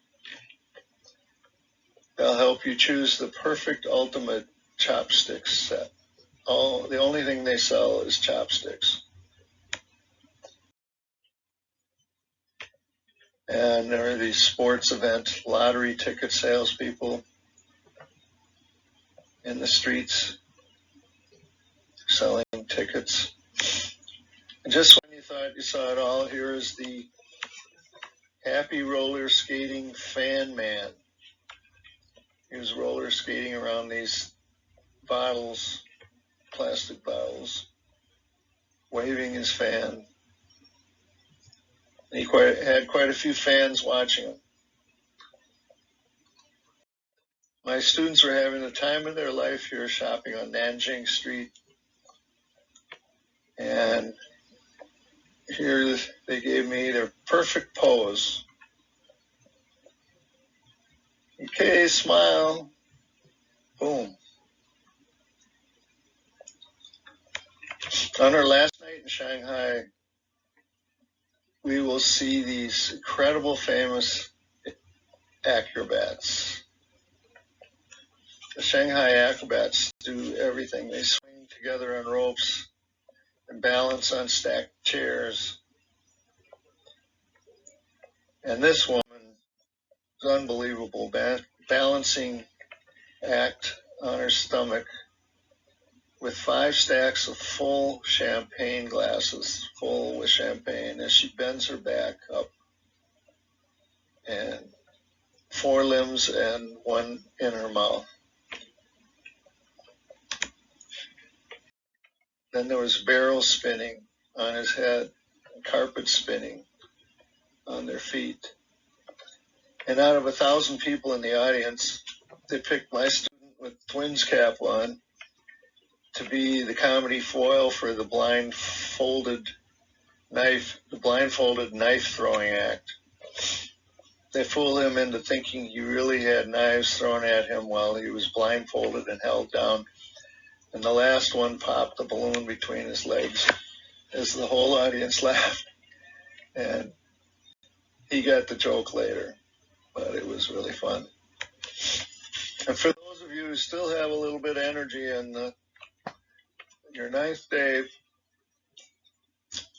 They'll help you choose the perfect ultimate chopsticks set. The only thing they sell is chopsticks. And there are these sports event lottery ticket salespeople in the streets selling tickets. And just when you thought you saw it all, here is the happy roller skating fan man. He was roller skating around these bottles, plastic bottles, waving his fan. He had quite a few fans watching him. My students were having the time of their life here shopping on Nanjing Street. And here they gave me their perfect pose. Okay, smile. Boom. On our last night in Shanghai, we will see these incredible, famous acrobats. The Shanghai acrobats do everything. They swing together on ropes and balance on stacked chairs. And this woman is unbelievable, balancing act on her stomach with 5 stacks of full champagne glasses, full with champagne, as she bends her back up, and 4 limbs and 1 in her mouth. Then there was barrel spinning on his head, carpet spinning on their feet. And out of 1,000 people in the audience, they picked my student with twins cap on to be the comedy foil for the blindfolded knife throwing act. They fooled him into thinking he really had knives thrown at him while he was blindfolded and held down. And the last one popped the balloon between his legs as the whole audience laughed. And he got the joke later, but it was really fun. And for those of you who still have a little bit of energy in your 9th day,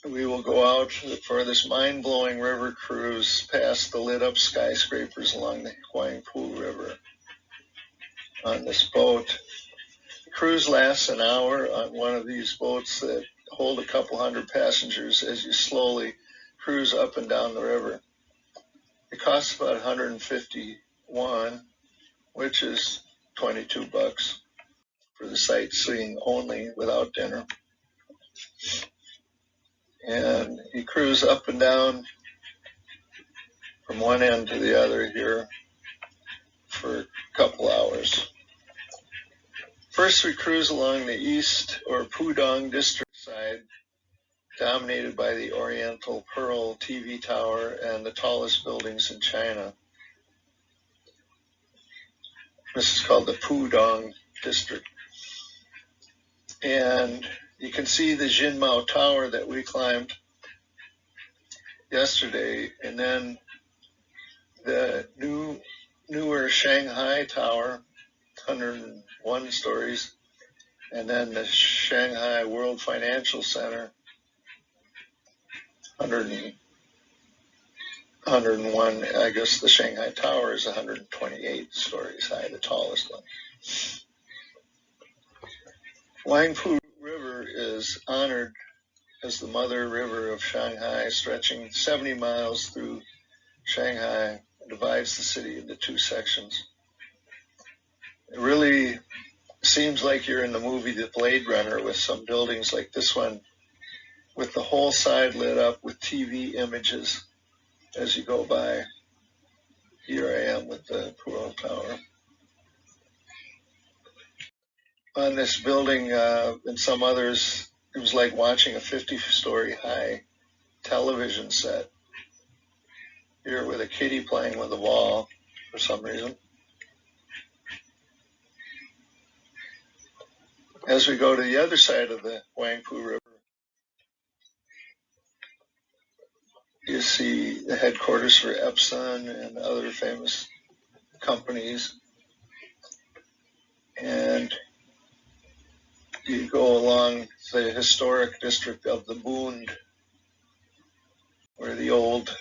we will go out for this mind-blowing river cruise past the lit-up skyscrapers along the Huangpu River on this boat. The cruise lasts an hour on one of these boats that hold a couple hundred passengers as you slowly cruise up and down the river. It costs about 150 yuan, which is $22 for the sightseeing only without dinner. And you cruise up and down from one end to the other here for a couple hours. First, we cruise along the east or Pudong district side, dominated by the Oriental Pearl TV tower and the tallest buildings in China. This is called the Pudong district. And you can see the Jinmao Tower that we climbed yesterday, and then the newer Shanghai Tower, 101 stories, and then the Shanghai World Financial Center, 101. I guess the Shanghai Tower is 128 stories high, the tallest one. Huangpu River is honored as the mother river of Shanghai, stretching 70 miles through Shanghai, and divides the city into 2 sections. It really seems like you're in the movie The Blade Runner with some buildings like this one with the whole side lit up with TV images as you go by. Here I am with the Pearl Tower. On this building and some others, it was like watching a 50-story high television set. Here with a kitty playing with a ball for some reason. As we go to the other side of the Huangpu River, you see the headquarters for Epson and other famous companies. And you go along the historic district of the Bund, where the old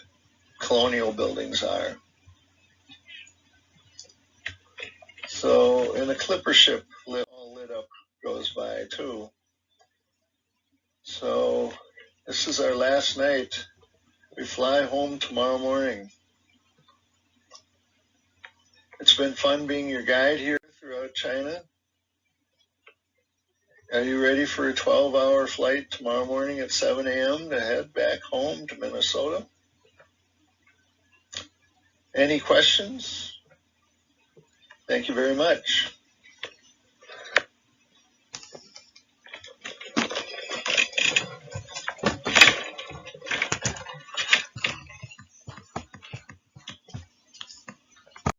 colonial buildings are. So, and a clipper ship all lit up goes by too. So, this is our last night. We fly home tomorrow morning. It's been fun being your guide here throughout China. Are you ready for a 12-hour flight tomorrow morning at 7 a.m. to head back home to Minnesota? Any questions? Thank you very much.